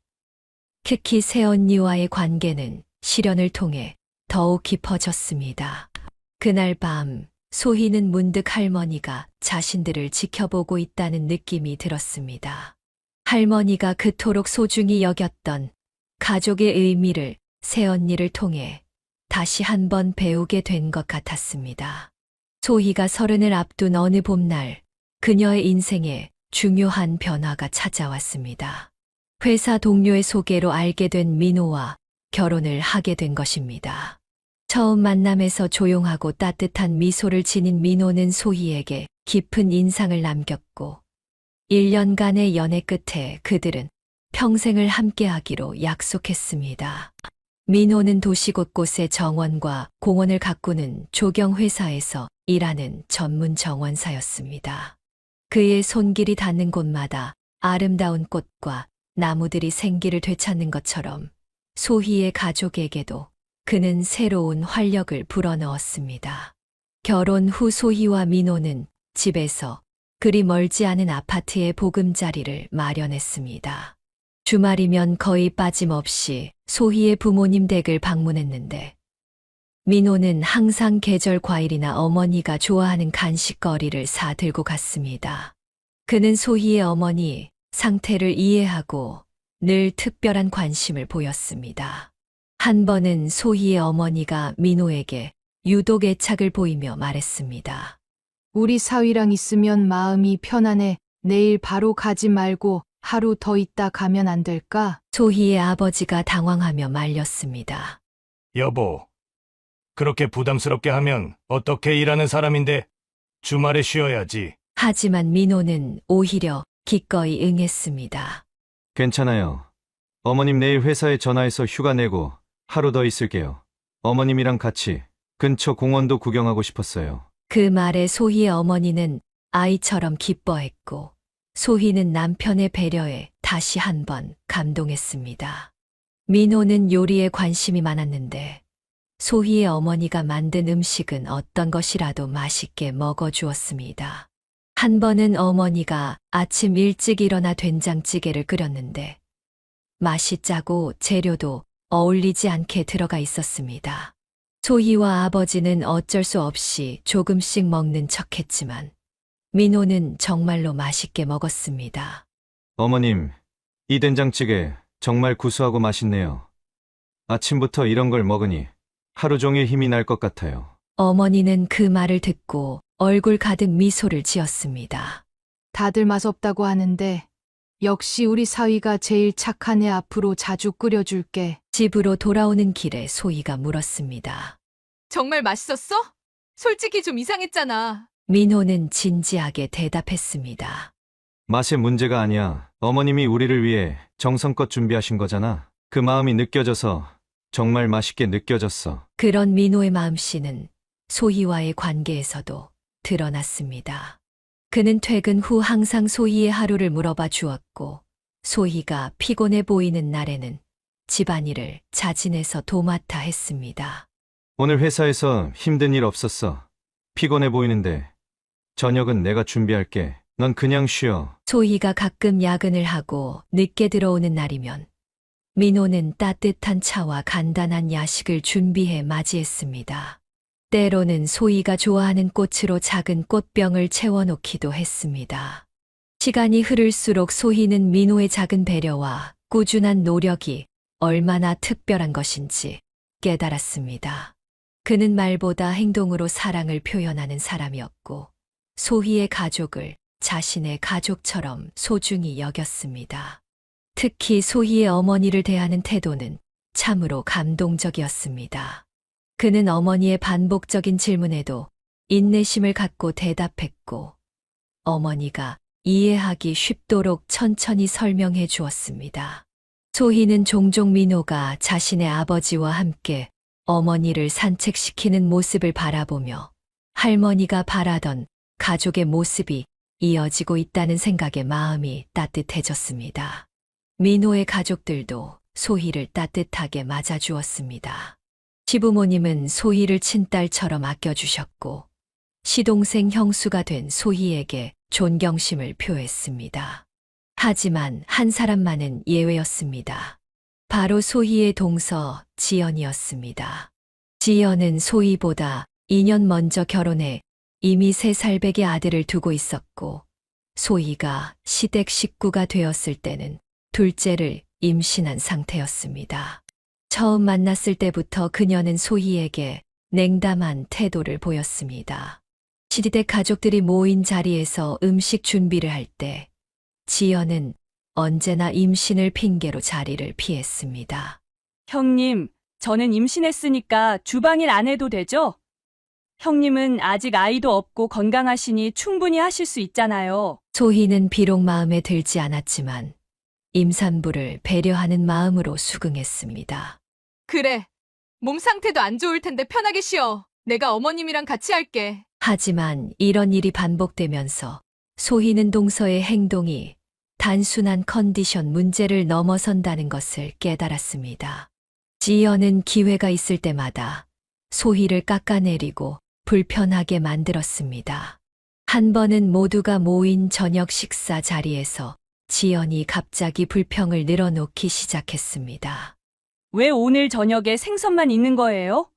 특히 새언니와의 관계는 시련을 통해 더욱 깊어졌습니다. 그날 밤 소희는 문득 할머니가 자신들을 지켜보고 있다는 느낌이 들었습니다. 할머니가 그토록 소중히 여겼던 가족의 의미를 새언니를 통해 다시 한번 배우게 된 것 같았습니다. 소희가 30을 앞둔 어느 봄날 그녀의 인생에 중요한 변화가 찾아왔습니다. 회사 동료의 소개로 알게 된 민호와 결혼을 하게 된 것입니다. 처음 만남에서 조용하고 따뜻한 미소를 지닌 민호는 소희에게 깊은 인상을 남겼고 1년간의 연애 끝에 그들은 평생을 함께하기로 약속했습니다. 민호는 도시 곳곳에 정원과 공원을 가꾸는 조경회사에서 일하는 전문 정원사였습니다. 그의 손길이 닿는 곳마다 아름다운 꽃과 나무들이 생기를 되찾는 것처럼 소희의 가족에게도 그는 새로운 활력을 불어넣었습니다. 결혼 후 소희와 민호는 집에서 그리 멀지 않은 아파트의 보금자리를 마련했습니다. 주말이면 거의 빠짐없이 소희의 부모님 댁을 방문했는데 민호는 항상 계절 과일이나 어머니가 좋아하는 간식거리를 사 들고 갔습니다. 그는 소희의 어머니 상태를 이해하고 늘 특별한 관심을 보였습니다. 한 번은 소희의 어머니가 민호에게 유독 애착을 보이며 말했습니다. 우리 사위랑 있으면 마음이 편안해. 내일 바로 가지 말고 하루 더 있다 가면 안 될까? 소희의 아버지가 당황하며 말렸습니다. 여보, 그렇게 부담스럽게 하면 어떻게 일하는 사람인데 주말에 쉬어야지. 하지만 민호는 오히려 기꺼이 응했습니다. 괜찮아요. 어머님 내일 회사에 전화해서 휴가 내고 하루 더 있을게요. 어머님이랑 같이 근처 공원도 구경하고 싶었어요. 그 말에 소희의 어머니는 아이처럼 기뻐했고 소희는 남편의 배려에 다시 한번 감동했습니다. 민호는 요리에 관심이 많았는데 소희의 어머니가 만든 음식은 어떤 것이라도 맛있게 먹어주었습니다. 한 번은 어머니가 아침 일찍 일어나 된장찌개를 끓였는데 맛이 짜고 재료도 어울리지 않게 들어가 있었습니다. 소희와 아버지는 어쩔 수 없이 조금씩 먹는 척했지만 민호는 정말로 맛있게 먹었습니다. 어머님, 이 된장찌개 정말 구수하고 맛있네요. 아침부터 이런 걸 먹으니 하루 종일 힘이 날 것 같아요. 어머니는 그 말을 듣고 얼굴 가득 미소를 지었습니다. 다들 맛없다고 하는데 역시 우리 사위가 제일 착한 애 앞으로 자주 끓여줄게. 집으로 돌아오는 길에 소희가 물었습니다. 정말 맛있었어? 솔직히 좀 이상했잖아. 민호는 진지하게 대답했습니다. 맛의 문제가 아니야. 어머님이 우리를 위해 정성껏 준비하신 거잖아. 그 마음이 느껴져서 정말 맛있게 느껴졌어. 그런 민호의 마음씨는 소희와의 관계에서도 드러났습니다. 그는 퇴근 후 항상 소희의 하루를 물어봐 주었고, 소희가 피곤해 보이는 날에는 집안일을 자진해서 도맡아 했습니다. 오늘 회사에서 힘든 일 없었어. 피곤해 보이는데 저녁은 내가 준비할게. 넌 그냥 쉬어. 소희가 가끔 야근을 하고 늦게 들어오는 날이면 민호는 따뜻한 차와 간단한 야식을 준비해 맞이했습니다. 때로는 소희가 좋아하는 꽃으로 작은 꽃병을 채워놓기도 했습니다. 시간이 흐를수록 소희는 민호의 작은 배려와 꾸준한 노력이 얼마나 특별한 것인지 깨달았습니다. 그는 말보다 행동으로 사랑을 표현하는 사람이었고, 소희의 가족을 자신의 가족처럼 소중히 여겼습니다. 특히 소희의 어머니를 대하는 태도는 참으로 감동적이었습니다. 그는 어머니의 반복적인 질문에도 인내심을 갖고 대답했고, 어머니가 이해하기 쉽도록 천천히 설명해 주었습니다. 소희는 종종 민호가 자신의 아버지와 함께 어머니를 산책시키는 모습을 바라보며 할머니가 바라던 가족의 모습이 이어지고 있다는 생각에 마음이 따뜻해졌습니다. 민호의 가족들도 소희를 따뜻하게 맞아주었습니다. 시부모님은 소희를 친딸처럼 아껴주셨고, 시동생 형수가 된 소희에게 존경심을 표했습니다. 하지만 한 사람만은 예외였습니다. 바로 소희의 동서 지연이었습니다. 지연은 소희보다 2년 먼저 결혼해 이미 3살백의 아들을 두고 있었고, 소희가 시댁 식구가 되었을 때는 둘째를 임신한 상태였습니다. 처음 만났을 때부터 그녀는 소희에게 냉담한 태도를 보였습니다. 시댁 가족들이 모인 자리에서 음식 준비를 할 때 지연은 언제나 임신을 핑계로 자리를 피했습니다. 형님, 저는 임신했으니까 주방일 안 해도 되죠? 형님은 아직 아이도 없고 건강하시니 충분히 하실 수 있잖아요. 소희는 비록 마음에 들지 않았지만 임산부를 배려하는 마음으로 수긍했습니다. 그래. 몸 상태도 안 좋을 텐데 편하게 쉬어. 내가 어머님이랑 같이 할게. 하지만 이런 일이 반복되면서 소희는 동서의 행동이 단순한 컨디션 문제를 넘어선다는 것을 깨달았습니다. 지연은 기회가 있을 때마다 소희를 깎아내리고 불편하게 만들었습니다. 한 번은 모두가 모인 저녁 식사 자리에서 지연이 갑자기 불평을 늘어놓기 시작했습니다. 왜 오늘 저녁에 생선만 있는 거예요?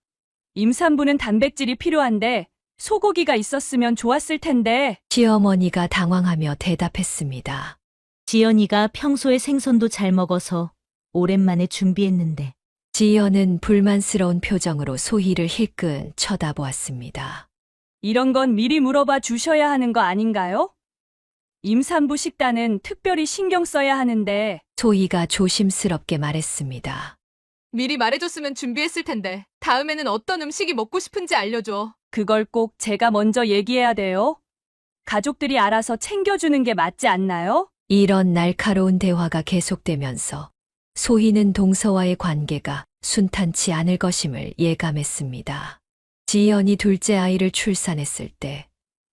임산부는 단백질이 필요한데 소고기가 있었으면 좋았을 텐데. 시어머니가 당황하며 대답했습니다. 지연이가 평소에 생선도 잘 먹어서 오랜만에 준비했는데. 지연은 불만스러운 표정으로 소희를 힐끗 쳐다보았습니다. 이런 건 미리 물어봐 주셔야 하는 거 아닌가요? 임산부 식단은 특별히 신경 써야 하는데. 소희가 조심스럽게 말했습니다. 미리 말해줬으면 준비했을 텐데. 다음에는 어떤 음식이 먹고 싶은지 알려줘. 그걸 꼭 제가 먼저 얘기해야 돼요? 가족들이 알아서 챙겨주는 게 맞지 않나요? 이런 날카로운 대화가 계속되면서 소희는 동서와의 관계가 순탄치 않을 것임을 예감했습니다. 지연이 둘째 아이를 출산했을 때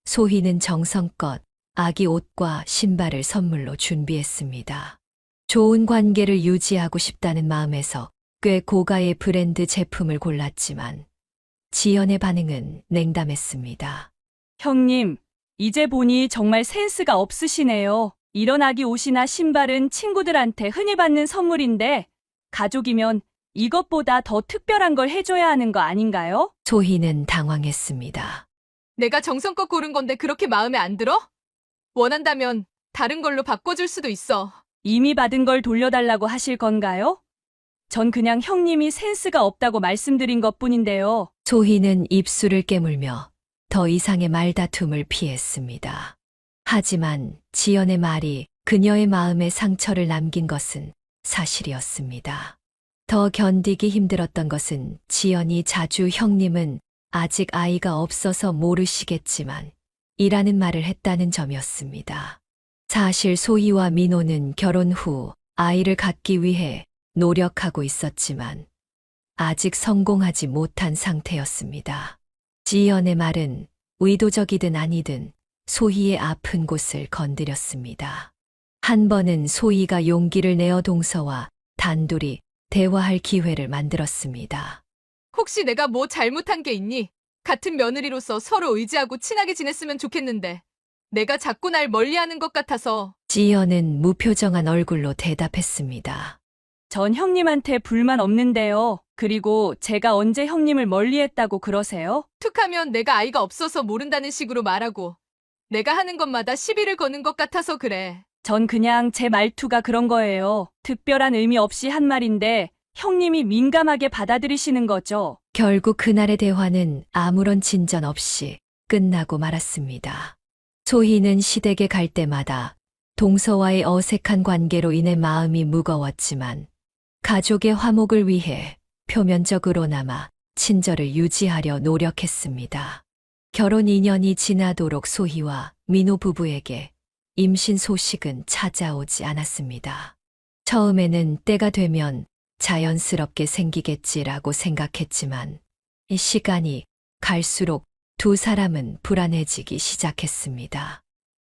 소희는 정성껏 아기 옷과 신발을 선물로 준비했습니다. 좋은 관계를 유지하고 싶다는 마음에서 꽤 고가의 브랜드 제품을 골랐지만 지연의 반응은 냉담했습니다. 형님, 이제 보니 정말 센스가 없으시네요. 이런 아기 옷이나 신발은 친구들한테 흔히 받는 선물인데 가족이면 이것보다 더 특별한 걸 해줘야 하는 거 아닌가요? 소희는 당황했습니다. 내가 정성껏 고른 건데 그렇게 마음에 안 들어? 원한다면 다른 걸로 바꿔줄 수도 있어. 이미 받은 걸 돌려달라고 하실 건가요? 전 그냥 형님이 센스가 없다고 말씀드린 것뿐인데요. 소희는 입술을 깨물며 더 이상의 말다툼을 피했습니다. 하지만 지연의 말이 그녀의 마음에 상처를 남긴 것은 사실이었습니다. 더 견디기 힘들었던 것은 지연이 자주 형님은 아직 아이가 없어서 모르시겠지만 이라는 말을 했다는 점이었습니다. 사실 소희와 민호는 결혼 후 아이를 갖기 위해 노력하고 있었지만 아직 성공하지 못한 상태였습니다. 지연의 말은 의도적이든 아니든 소희의 아픈 곳을 건드렸습니다. 한 번은 소희가 용기를 내어 동서와 단둘이 대화할 기회를 만들었습니다. 혹시 내가 뭐 잘못한 게 있니? 같은 며느리로서 서로 의지하고 친하게 지냈으면 좋겠는데 내가 자꾸 날 멀리하는 것 같아서. 지연은 무표정한 얼굴로 대답했습니다. 전 형님한테 불만 없는데요. 그리고 제가 언제 형님을 멀리했다고 그러세요? 툭하면 내가 아이가 없어서 모른다는 식으로 말하고 내가 하는 것마다 시비를 거는 것 같아서 그래. 전 그냥 제 말투가 그런 거예요. 특별한 의미 없이 한 말인데 형님이 민감하게 받아들이시는 거죠. 결국 그날의 대화는 아무런 진전 없이 끝나고 말았습니다. 소희는 시댁에 갈 때마다 동서와의 어색한 관계로 인해 마음이 무거웠지만 가족의 화목을 위해 표면적으로나마 친절을 유지하려 노력했습니다. 결혼 2년이 지나도록 소희와 민호 부부에게 임신 소식은 찾아오지 않았습니다. 처음에는 때가 되면 자연스럽게 생기겠지라고 생각했지만 이 시간이 갈수록 두 사람은 불안해지기 시작했습니다.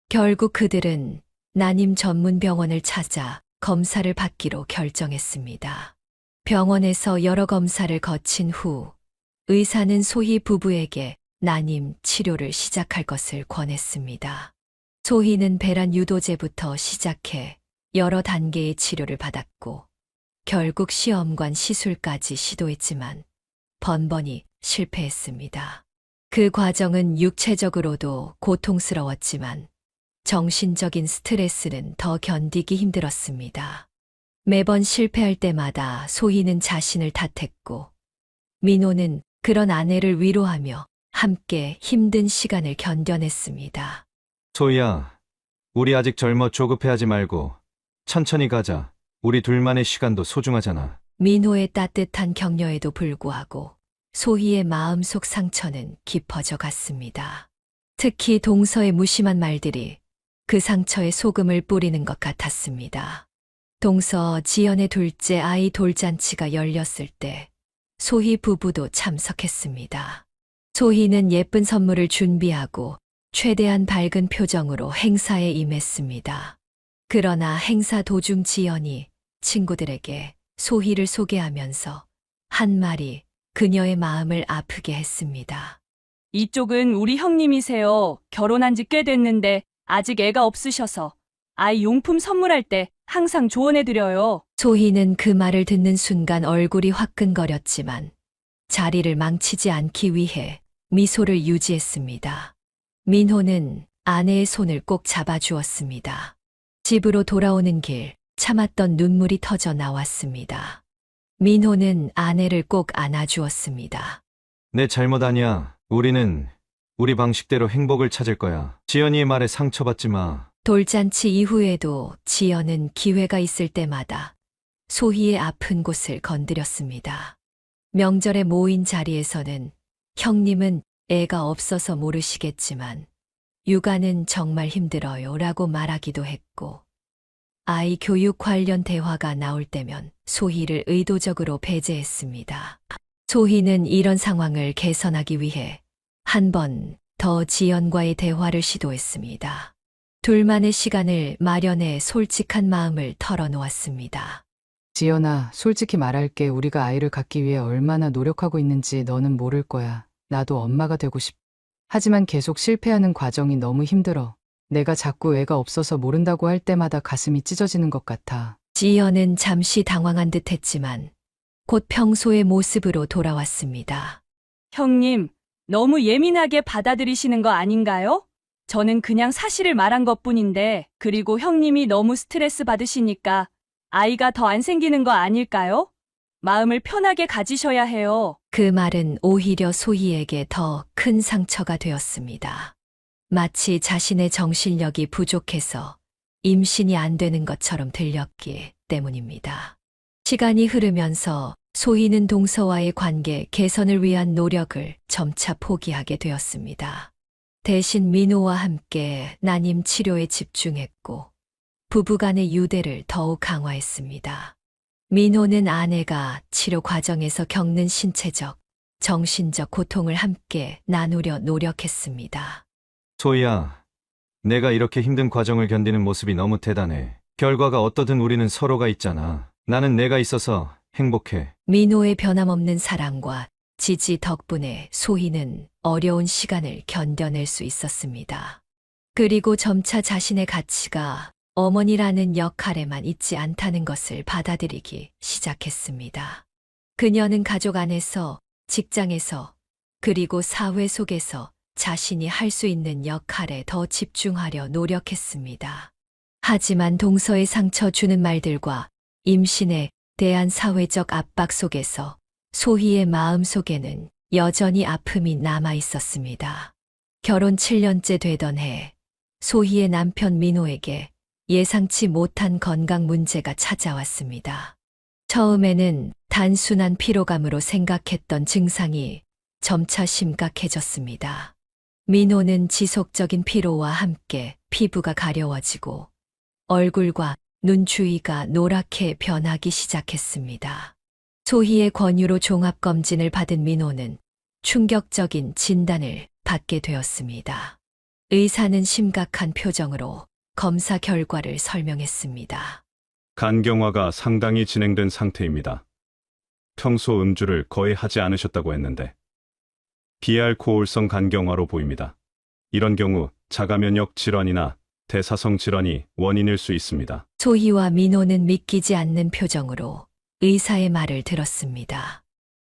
결국 그들은 난임 전문 병원을 찾아 검사를 받기로 결정했습니다. 병원에서 여러 검사를 거친 후 의사는 소희 부부에게 난임 치료를 시작할 것을 권했습니다. 소희는 배란 유도제부터 시작해 여러 단계의 치료를 받았고 결국 시험관 시술까지 시도했지만 번번이 실패했습니다. 그 과정은 육체적으로도 고통스러웠지만 정신적인 스트레스는 더 견디기 힘들었습니다. 매번 실패할 때마다 소희는 자신을 탓했고 민호는 그런 아내를 위로하며 함께 힘든 시간을 견뎌냈습니다. 소희야, 우리 아직 젊어 조급해하지 말고 천천히 가자. 우리 둘만의 시간도 소중하잖아. 민호의 따뜻한 격려에도 불구하고 소희의 마음속 상처는 깊어져 갔습니다. 특히 동서의 무심한 말들이 그 상처에 소금을 뿌리는 것 같았습니다. 동서 지연의 둘째 아이 돌잔치가 열렸을 때 소희 부부도 참석했습니다. 소희는 예쁜 선물을 준비하고 최대한 밝은 표정으로 행사에 임했습니다. 그러나 행사 도중 지연이 친구들에게 소희를 소개하면서 한 말이 그녀의 마음을 아프게 했습니다. 이쪽은 우리 형님이세요. 결혼한 지 꽤 됐는데 아직 애가 없으셔서 아이 용품 선물할 때 항상 조언해드려요. 소희는 그 말을 듣는 순간 얼굴이 화끈거렸지만 자리를 망치지 않기 위해 미소를 유지했습니다. 민호는 아내의 손을 꼭 잡아주었습니다. 집으로 돌아오는 길 참았던 눈물이 터져 나왔습니다. 민호는 아내를 꼭 안아주었습니다. 내 잘못 아니야. 우리는 우리 방식대로 행복을 찾을 거야. 지연이의 말에 상처받지 마. 돌잔치 이후에도 지연은 기회가 있을 때마다 소희의 아픈 곳을 건드렸습니다. 명절에 모인 자리에서는 형님은 애가 없어서 모르시겠지만 육아는 정말 힘들어요 라고 말하기도 했고 아이 교육 관련 대화가 나올 때면 소희를 의도적으로 배제했습니다. 소희는 이런 상황을 개선하기 위해 한 번 더 지연과의 대화를 시도했습니다. 둘만의 시간을 마련해 솔직한 마음을 털어놓았습니다. 지연아, 솔직히 말할게. 우리가 아이를 갖기 위해 얼마나 노력하고 있는지 너는 모를 거야. 나도 엄마가 되고 하지만 계속 실패하는 과정이 너무 힘들어. 내가 자꾸 애가 없어서 모른다고 할 때마다 가슴이 찢어지는 것 같아. 지연은 잠시 당황한 듯 했지만 곧 평소의 모습으로 돌아왔습니다. 형님, 너무 예민하게 받아들이시는 거 아닌가요? 저는 그냥 사실을 말한 것뿐인데, 그리고 형님이 너무 스트레스 받으시니까 아이가 더 안 생기는 거 아닐까요? 마음을 편하게 가지셔야 해요. 그 말은 오히려 소희에게 더 큰 상처가 되었습니다. 마치 자신의 정신력이 부족해서 임신이 안 되는 것처럼 들렸기 때문입니다. 시간이 흐르면서 소희는 동서와의 관계 개선을 위한 노력을 점차 포기하게 되었습니다. 대신 민호와 함께 난임 치료에 집중했고 부부간의 유대를 더욱 강화했습니다. 민호는 아내가 치료 과정에서 겪는 신체적, 정신적 고통을 함께 나누려 노력했습니다. 소희야, 내가 이렇게 힘든 과정을 견디는 모습이 너무 대단해. 결과가 어떠든 우리는 서로가 있잖아. 나는 내가 있어서 행복해. 민호의 변함없는 사랑과 지지 덕분에 소희는 어려운 시간을 견뎌낼 수 있었습니다. 그리고 점차 자신의 가치가 어머니라는 역할에만 있지 않다는 것을 받아들이기 시작했습니다. 그녀는 가족 안에서, 직장에서, 그리고 사회 속에서 자신이 할 수 있는 역할에 더 집중하려 노력했습니다. 하지만 동서의 상처 주는 말들과 임신에 대한 사회적 압박 속에서 소희의 마음 속에는 여전히 아픔이 남아 있었습니다. 결혼 7년째 되던 해, 소희의 남편 민호에게 예상치 못한 건강 문제가 찾아왔습니다. 처음에는 단순한 피로감으로 생각했던 증상이 점차 심각해졌습니다. 민호는 지속적인 피로와 함께 피부가 가려워지고 얼굴과 눈 주위가 노랗게 변하기 시작했습니다. 소희의 권유로 종합검진을 받은 민호는 충격적인 진단을 받게 되었습니다. 의사는 심각한 표정으로 검사 결과를 설명했습니다. 간경화가 상당히 진행된 상태입니다. 평소 음주를 거의 하지 않으셨다고 했는데 비알코올성 간경화로 보입니다. 이런 경우 자가면역 질환이나 대사성 질환이 원인일 수 있습니다. 소희와 민호는 믿기지 않는 표정으로 의사의 말을 들었습니다.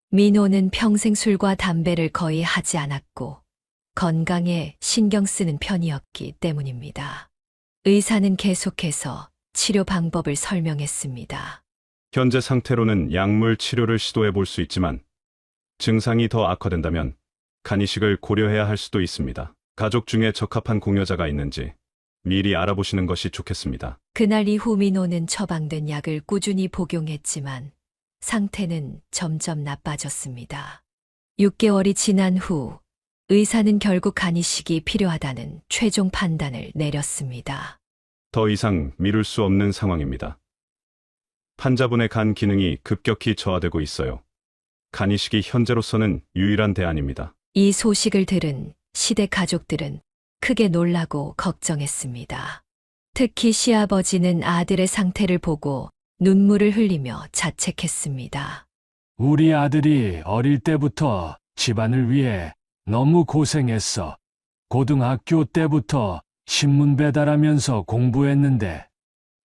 민호는 평생 술과 담배를 거의 하지 않았고 건강에 신경 쓰는 편이었기 때문입니다. 의사는 계속해서 치료 방법을 설명했습니다. 현재 상태로는 약물 치료를 시도해 볼 수 있지만 증상이 더 악화된다면 간이식을 고려해야 할 수도 있습니다. 가족 중에 적합한 공여자가 있는지 미리 알아보시는 것이 좋겠습니다. 그날 이후 민호는 처방된 약을 꾸준히 복용했지만 상태는 점점 나빠졌습니다. 6개월이 지난 후 의사는 결국 간이식이 필요하다는 최종 판단을 내렸습니다. 더 이상 미룰 수 없는 상황입니다. 환자분의 간 기능이 급격히 저하되고 있어요. 간이식이 현재로서는 유일한 대안입니다. 이 소식을 들은 시댁 가족들은 크게 놀라고 걱정했습니다. 특히 시아버지는 아들의 상태를 보고 눈물을 흘리며 자책했습니다. 우리 아들이 어릴 때부터 집안을 위해 너무 고생했어. 고등학교 때부터 신문 배달하면서 공부했는데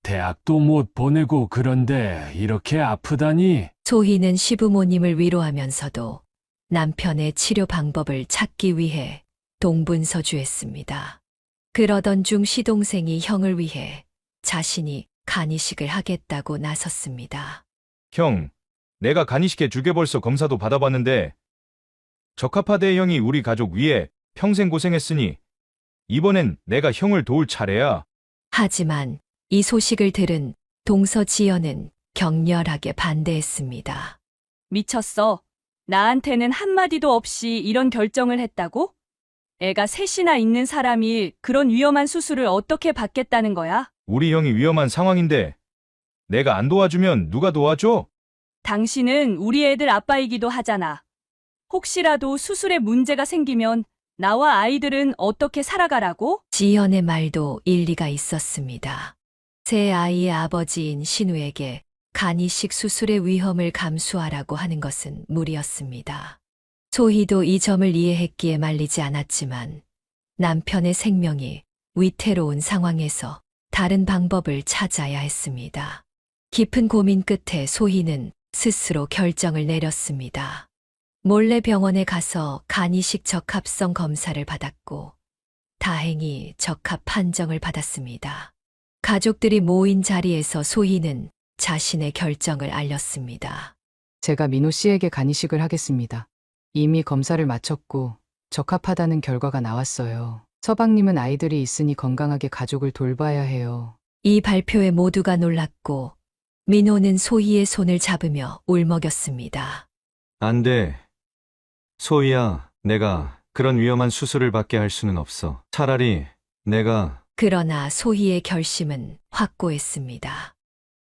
대학도 못 보내고 그런데 이렇게 아프다니. 소희는 시부모님을 위로하면서도 남편의 치료 방법을 찾기 위해 동분서주했습니다. 그러던 중 시동생이 형을 위해 자신이 간이식을 하겠다고 나섰습니다. 형, 내가 간이식해 줄게. 벌써 검사도 받아봤는데 적합하대. 형이 우리 가족 위해 평생 고생했으니 이번엔 내가 형을 도울 차례야. 하지만 이 소식을 들은 동서지연은 격렬하게 반대했습니다. 미쳤어. 나한테는 한마디도 없이 이런 결정을 했다고? 애가 셋이나 있는 사람이 그런 위험한 수술을 어떻게 받겠다는 거야? 우리 형이 위험한 상황인데 내가 안 도와주면 누가 도와줘? 당신은 우리 애들 아빠이기도 하잖아. 혹시라도 수술에 문제가 생기면 나와 아이들은 어떻게 살아가라고? 지연의 말도 일리가 있었습니다. 세 아이의 아버지인 신우에게 간이식 수술의 위험을 감수하라고 하는 것은 무리였습니다. 소희도 이 점을 이해했기에 말리지 않았지만 남편의 생명이 위태로운 상황에서 다른 방법을 찾아야 했습니다. 깊은 고민 끝에 소희는 스스로 결정을 내렸습니다. 몰래 병원에 가서 간이식 적합성 검사를 받았고 다행히 적합 판정을 받았습니다. 가족들이 모인 자리에서 소희는 자신의 결정을 알렸습니다. 제가 민호 씨에게 간이식을 하겠습니다. 이미 검사를 마쳤고 적합하다는 결과가 나왔어요. 서방님은 아이들이 있으니 건강하게 가족을 돌봐야 해요. 이 발표에 모두가 놀랐고 민호는 소희의 손을 잡으며 울먹였습니다. 안 돼. 소희야, 내가 그런 위험한 수술을 받게 할 수는 없어. 차라리 내가... 그러나 소희의 결심은 확고했습니다.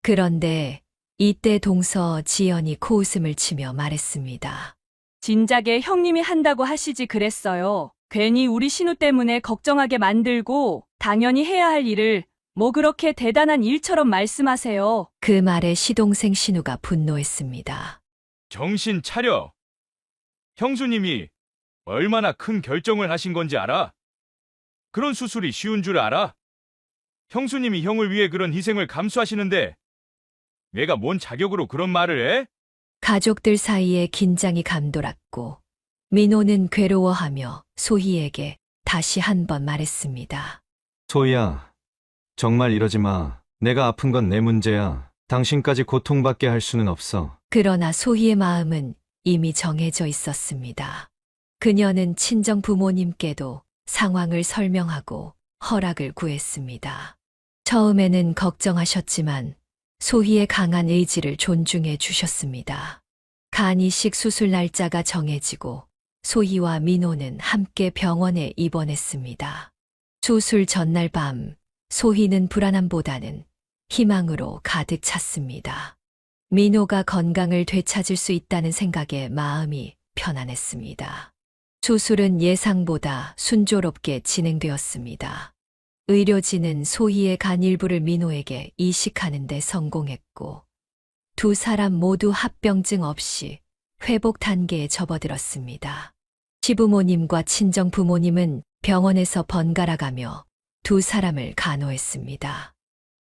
그런데 이때 동서 지연이 코웃음을 치며 말했습니다. 진작에 형님이 한다고 하시지 그랬어요. 괜히 우리 신우 때문에 걱정하게 만들고 당연히 해야 할 일을 뭐 그렇게 대단한 일처럼 말씀하세요. 그 말에 시동생 신우가 분노했습니다. 정신 차려. 형수님이 얼마나 큰 결정을 하신 건지 알아? 그런 수술이 쉬운 줄 알아? 형수님이 형을 위해 그런 희생을 감수하시는데 내가 뭔 자격으로 그런 말을 해? 가족들 사이에 긴장이 감돌았고 민호는 괴로워하며 소희에게 다시 한 번 말했습니다. 소희야, 정말 이러지 마. 내가 아픈 건 내 문제야. 당신까지 고통받게 할 수는 없어. 그러나 소희의 마음은 이미 정해져 있었습니다. 그녀는 친정 부모님께도 상황을 설명하고 허락을 구했습니다. 처음에는 걱정하셨지만 소희의 강한 의지를 존중해 주셨습니다. 간이식 수술 날짜가 정해지고 소희와 민호는 함께 병원에 입원했습니다. 수술 전날 밤 소희는 불안함보다는 희망으로 가득 찼습니다. 민호가 건강을 되찾을 수 있다는 생각에 마음이 편안했습니다. 수술은 예상보다 순조롭게 진행되었습니다. 의료진은 소희의 간 일부를 민호에게 이식하는 데 성공했고 두 사람 모두 합병증 없이 회복 단계에 접어들었습니다. 시부모님과 친정 부모님은 병원에서 번갈아가며 두 사람을 간호했습니다.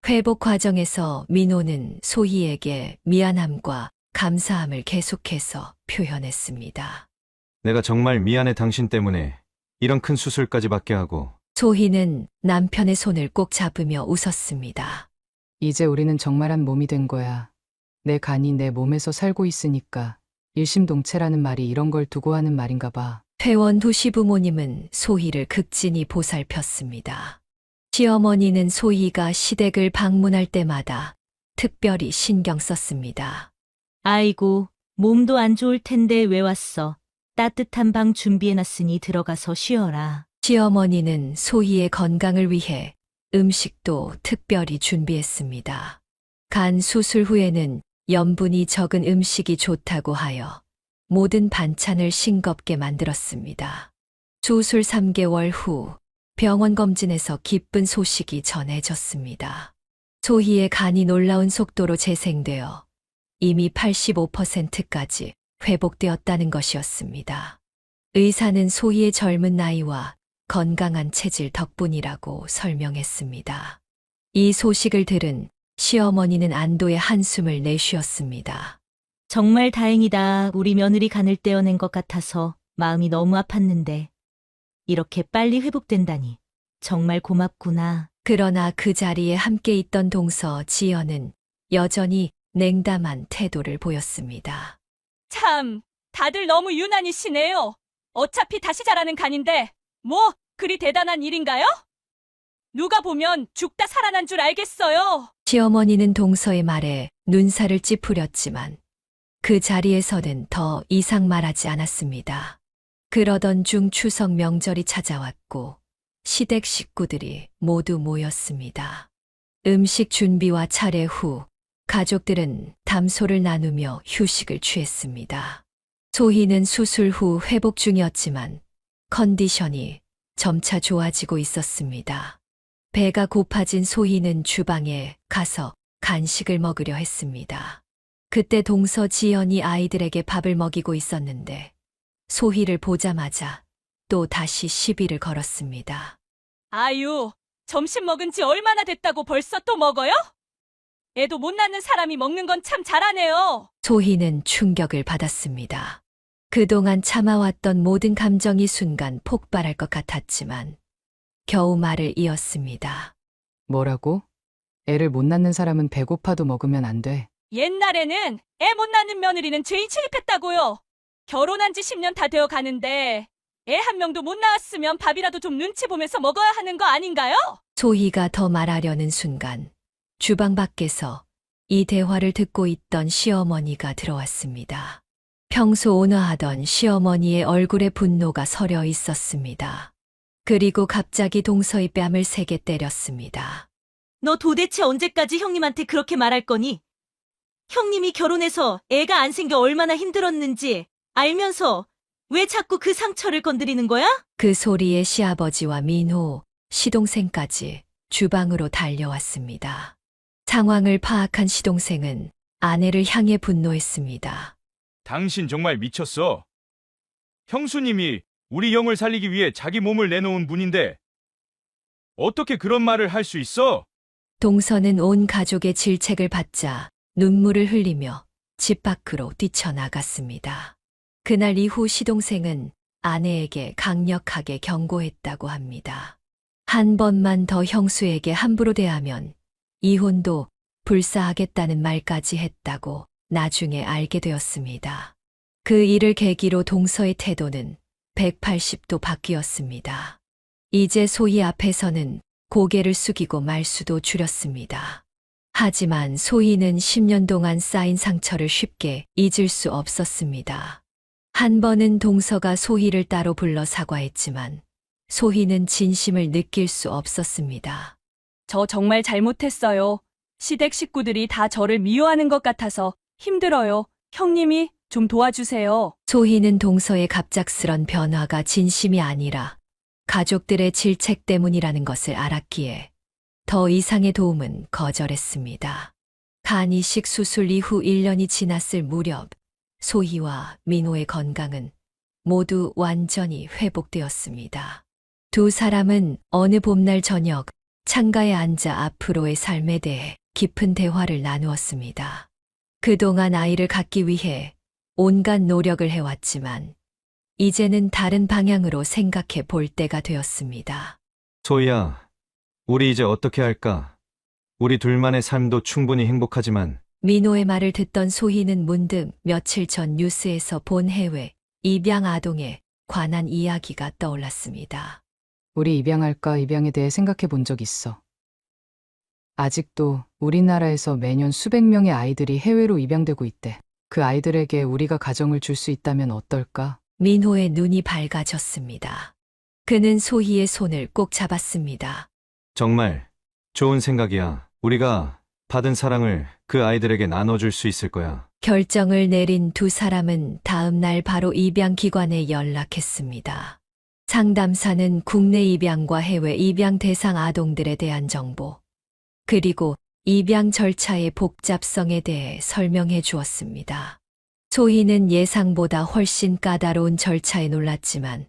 회복 과정에서 민호는 소희에게 미안함과 감사함을 계속해서 표현했습니다. 내가 정말 미안해. 당신 때문에 이런 큰 수술까지 받게 하고. 소희는 남편의 손을 꼭 잡으며 웃었습니다. 이제 우리는 정말 한 몸이 된 거야. 내 간이 내 몸에서 살고 있으니까 일심동체라는 말이 이런 걸 두고 하는 말인가 봐. 퇴원 후 시부모님은 소희를 극진히 보살폈습니다. 시어머니는 소희가 시댁을 방문할 때마다 특별히 신경 썼습니다. 아이고, 몸도 안 좋을 텐데 왜 왔어? 따뜻한 방 준비해놨으니 들어가서 쉬어라. 시어머니는 소희의 건강을 위해 음식도 특별히 준비했습니다. 간 수술 후에는 염분이 적은 음식이 좋다고 하여 모든 반찬을 싱겁게 만들었습니다. 수술 3개월 후 병원 검진에서 기쁜 소식이 전해졌습니다. 소희의 간이 놀라운 속도로 재생되어 이미 85%까지 회복되었다는 것이었습니다. 의사는 소희의 젊은 나이와 건강한 체질 덕분이라고 설명했습니다. 이 소식을 들은 시어머니는 안도의 한숨을 내쉬었습니다. 정말 다행이다. 우리 며느리 간을 떼어낸 것 같아서 마음이 너무 아팠는데 이렇게 빨리 회복된다니 정말 고맙구나. 그러나 그 자리에 함께 있던 동서 지연은 여전히 냉담한 태도를 보였습니다. 참, 다들 너무 유난히시네요. 어차피 다시 자라는 간인데 뭐 그리 대단한 일인가요? 누가 보면 죽다 살아난 줄 알겠어요. 시어머니는 동서의 말에 눈살을 찌푸렸지만 그 자리에서는 더 이상 말하지 않았습니다. 그러던 중 추석 명절이 찾아왔고 시댁 식구들이 모두 모였습니다. 음식 준비와 차례 후 가족들은 담소를 나누며 휴식을 취했습니다. 소희는 수술 후 회복 중이었지만 컨디션이 점차 좋아지고 있었습니다. 배가 고파진 소희는 주방에 가서 간식을 먹으려 했습니다. 그때 동서 지연이 아이들에게 밥을 먹이고 있었는데 소희를 보자마자 또 다시 시비를 걸었습니다. 아유, 점심 먹은 지 얼마나 됐다고 벌써 또 먹어요? 애도 못 낳는 사람이 먹는 건 참 잘하네요. 소희는 충격을 받았습니다. 그동안 참아왔던 모든 감정이 순간 폭발할 것 같았지만 겨우 말을 이었습니다. 뭐라고? 애를 못 낳는 사람은 배고파도 먹으면 안 돼. 옛날에는 애 못 낳는 며느리는 죄인 취급했다고요. 결혼한 지 10년 다 되어 가는데 애 한 명도 못 낳았으면 밥이라도 좀 눈치 보면서 먹어야 하는 거 아닌가요? 소희가 더 말하려는 순간 주방 밖에서 이 대화를 듣고 있던 시어머니가 들어왔습니다. 평소 온화하던 시어머니의 얼굴에 분노가 서려 있었습니다. 그리고 갑자기 동서의 뺨을 세게 때렸습니다. 너 도대체 언제까지 형님한테 그렇게 말할 거니? 형님이 결혼해서 애가 안 생겨 얼마나 힘들었는지 알면서 왜 자꾸 그 상처를 건드리는 거야? 그 소리에 시아버지와 민호, 시동생까지 주방으로 달려왔습니다. 상황을 파악한 시동생은 아내를 향해 분노했습니다. 당신 정말 미쳤어. 형수님이 우리 영을 살리기 위해 자기 몸을 내놓은 분인데 어떻게 그런 말을 할 수 있어? 동서는 온 가족의 질책을 받자 눈물을 흘리며 집 밖으로 뛰쳐나갔습니다. 그날 이후 시동생은 아내에게 강력하게 경고했다고 합니다. 한 번만 더 형수에게 함부로 대하면 이혼도 불사하겠다는 말까지 했다고 나중에 알게 되었습니다. 그 일을 계기로 동서의 태도는 180도 바뀌었습니다. 이제 소희 앞에서는 고개를 숙이고 말수도 줄였습니다. 하지만 소희는 10년 동안 쌓인 상처를 쉽게 잊을 수 없었습니다. 한 번은 동서가 소희를 따로 불러 사과했지만 소희는 진심을 느낄 수 없었습니다. 저 정말 잘못했어요. 시댁 식구들이 다 저를 미워하는 것 같아서 힘들어요. 형님이 좀 도와주세요. 소희는 동서의 갑작스런 변화가 진심이 아니라 가족들의 질책 때문이라는 것을 알았기에 더 이상의 도움은 거절했습니다. 간이식 수술 이후 1년이 지났을 무렵 소희와 민호의 건강은 모두 완전히 회복되었습니다. 두 사람은 어느 봄날 저녁 창가에 앉아 앞으로의 삶에 대해 깊은 대화를 나누었습니다. 그동안 아이를 갖기 위해 온갖 노력을 해왔지만 이제는 다른 방향으로 생각해 볼 때가 되었습니다. 소희야, 우리 이제 어떻게 할까? 우리 둘만의 삶도 충분히 행복하지만 민호의 말을 듣던 소희는 문득 며칠 전 뉴스에서 본 해외 입양 아동에 관한 이야기가 떠올랐습니다. 우리 입양할까 입양에 대해 생각해 본 적 있어. 아직도 우리나라에서 매년 수백 명의 아이들이 해외로 입양되고 있대. 그 아이들에게 우리가 가정을 줄 수 있다면 어떨까? 민호의 눈이 밝아졌습니다. 그는 소희의 손을 꼭 잡았습니다. 정말 좋은 생각이야. 우리가 받은 사랑을 그 아이들에게 나눠줄 수 있을 거야. 결정을 내린 두 사람은 다음 날 바로 입양기관에 연락했습니다. 상담사는 국내 입양과 해외 입양 대상 아동들에 대한 정보, 그리고 입양 절차의 복잡성에 대해 설명해 주었습니다. 소희는 예상보다 훨씬 까다로운 절차에 놀랐지만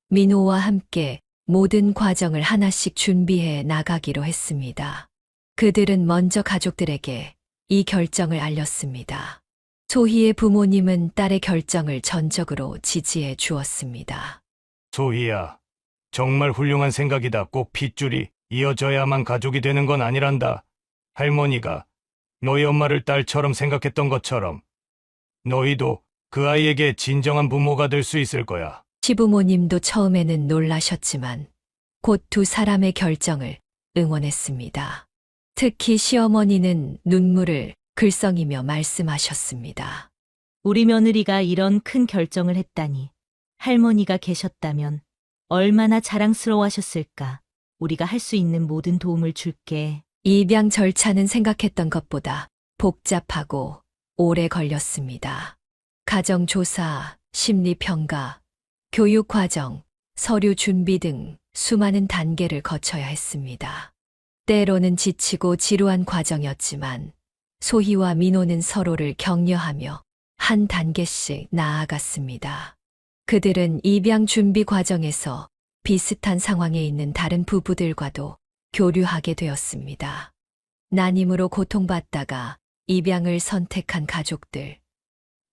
민호와 함께 모든 과정을 하나씩 준비해 나가기로 했습니다. 그들은 먼저 가족들에게 이 결정을 알렸습니다. 소희의 부모님은 딸의 결정을 전적으로 지지해 주었습니다. 소희야, 정말 훌륭한 생각이다. 꼭 핏줄이 이어져야만 가족이 되는 건 아니란다. 할머니가 너희 엄마를 딸처럼 생각했던 것처럼 너희도 그 아이에게 진정한 부모가 될 수 있을 거야. 시부모님도 처음에는 놀라셨지만 곧 두 사람의 결정을 응원했습니다. 특히 시어머니는 눈물을 글썽이며 말씀하셨습니다. 우리 며느리가 이런 큰 결정을 했다니. 할머니가 계셨다면 얼마나 자랑스러워하셨을까. 우리가 할 수 있는 모든 도움을 줄게. 입양 절차는 생각했던 것보다 복잡하고 오래 걸렸습니다. 가정조사, 심리평가, 교육과정, 서류 준비 등 수많은 단계를 거쳐야 했습니다. 때로는 지치고 지루한 과정이었지만 소희와 민호는 서로를 격려하며 한 단계씩 나아갔습니다. 그들은 입양 준비 과정에서 비슷한 상황에 있는 다른 부부들과도 교류하게 되었습니다. 난임으로 고통받다가 입양을 선택한 가족들,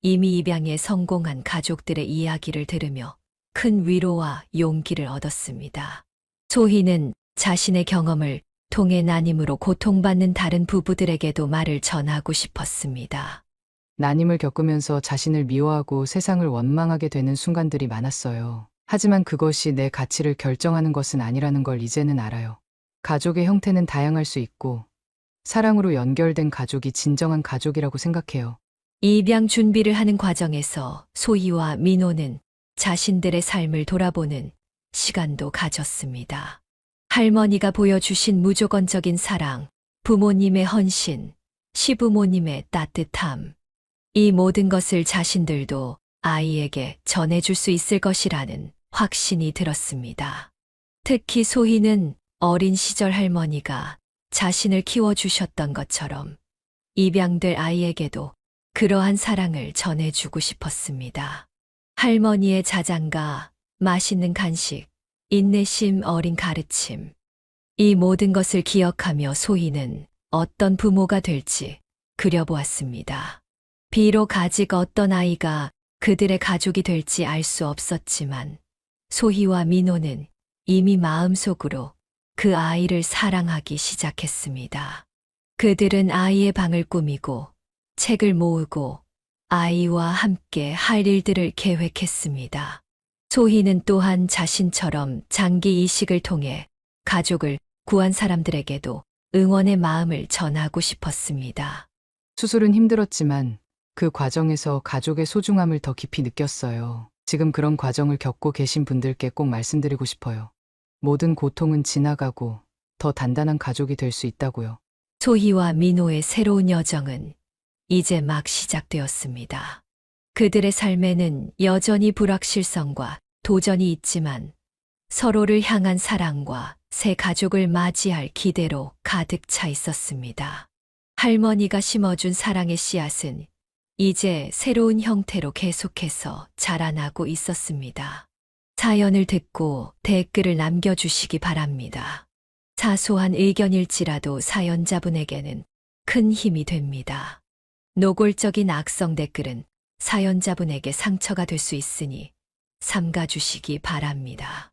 이미 입양에 성공한 가족들의 이야기를 들으며 큰 위로와 용기를 얻었습니다. 소희는 자신의 경험을 통해 난임으로 고통받는 다른 부부들에게도 말을 전하고 싶었습니다. 난임을 겪으면서 자신을 미워하고 세상을 원망하게 되는 순간들이 많았어요. 하지만 그것이 내 가치를 결정하는 것은 아니라는 걸 이제는 알아요. 가족의 형태는 다양할 수 있고 사랑으로 연결된 가족이 진정한 가족이라고 생각해요. 입양 준비를 하는 과정에서 소희와 민호는 자신들의 삶을 돌아보는 시간도 가졌습니다. 할머니가 보여주신 무조건적인 사랑, 부모님의 헌신, 시부모님의 따뜻함, 이 모든 것을 자신들도 아이에게 전해줄 수 있을 것이라는 확신이 들었습니다. 특히 소희는 어린 시절 할머니가 자신을 키워주셨던 것처럼 입양될 아이에게도 그러한 사랑을 전해주고 싶었습니다. 할머니의 자장가, 맛있는 간식, 인내심 어린 가르침, 이 모든 것을 기억하며 소희는 어떤 부모가 될지 그려보았습니다. 비록 아직 어떤 아이가 그들의 가족이 될지 알 수 없었지만 소희와 민호는 이미 마음속으로 그 아이를 사랑하기 시작했습니다. 그들은 아이의 방을 꾸미고 책을 모으고 아이와 함께 할 일들을 계획했습니다. 소희는 또한 자신처럼 장기 이식을 통해 가족을 구한 사람들에게도 응원의 마음을 전하고 싶었습니다. 수술은 힘들었지만 그 과정에서 가족의 소중함을 더 깊이 느꼈어요. 지금 그런 과정을 겪고 계신 분들께 꼭 말씀드리고 싶어요. 모든 고통은 지나가고 더 단단한 가족이 될 수 있다고요. 소희와 민호의 새로운 여정은 이제 막 시작되었습니다. 그들의 삶에는 여전히 불확실성과 도전이 있지만 서로를 향한 사랑과 새 가족을 맞이할 기대로 가득 차 있었습니다. 할머니가 심어준 사랑의 씨앗은 이제 새로운 형태로 계속해서 자라나고 있었습니다. 사연을 듣고 댓글을 남겨주시기 바랍니다. 사소한 의견일지라도 사연자분에게는 큰 힘이 됩니다. 노골적인 악성 댓글은 사연자분에게 상처가 될 수 있으니 삼가주시기 바랍니다.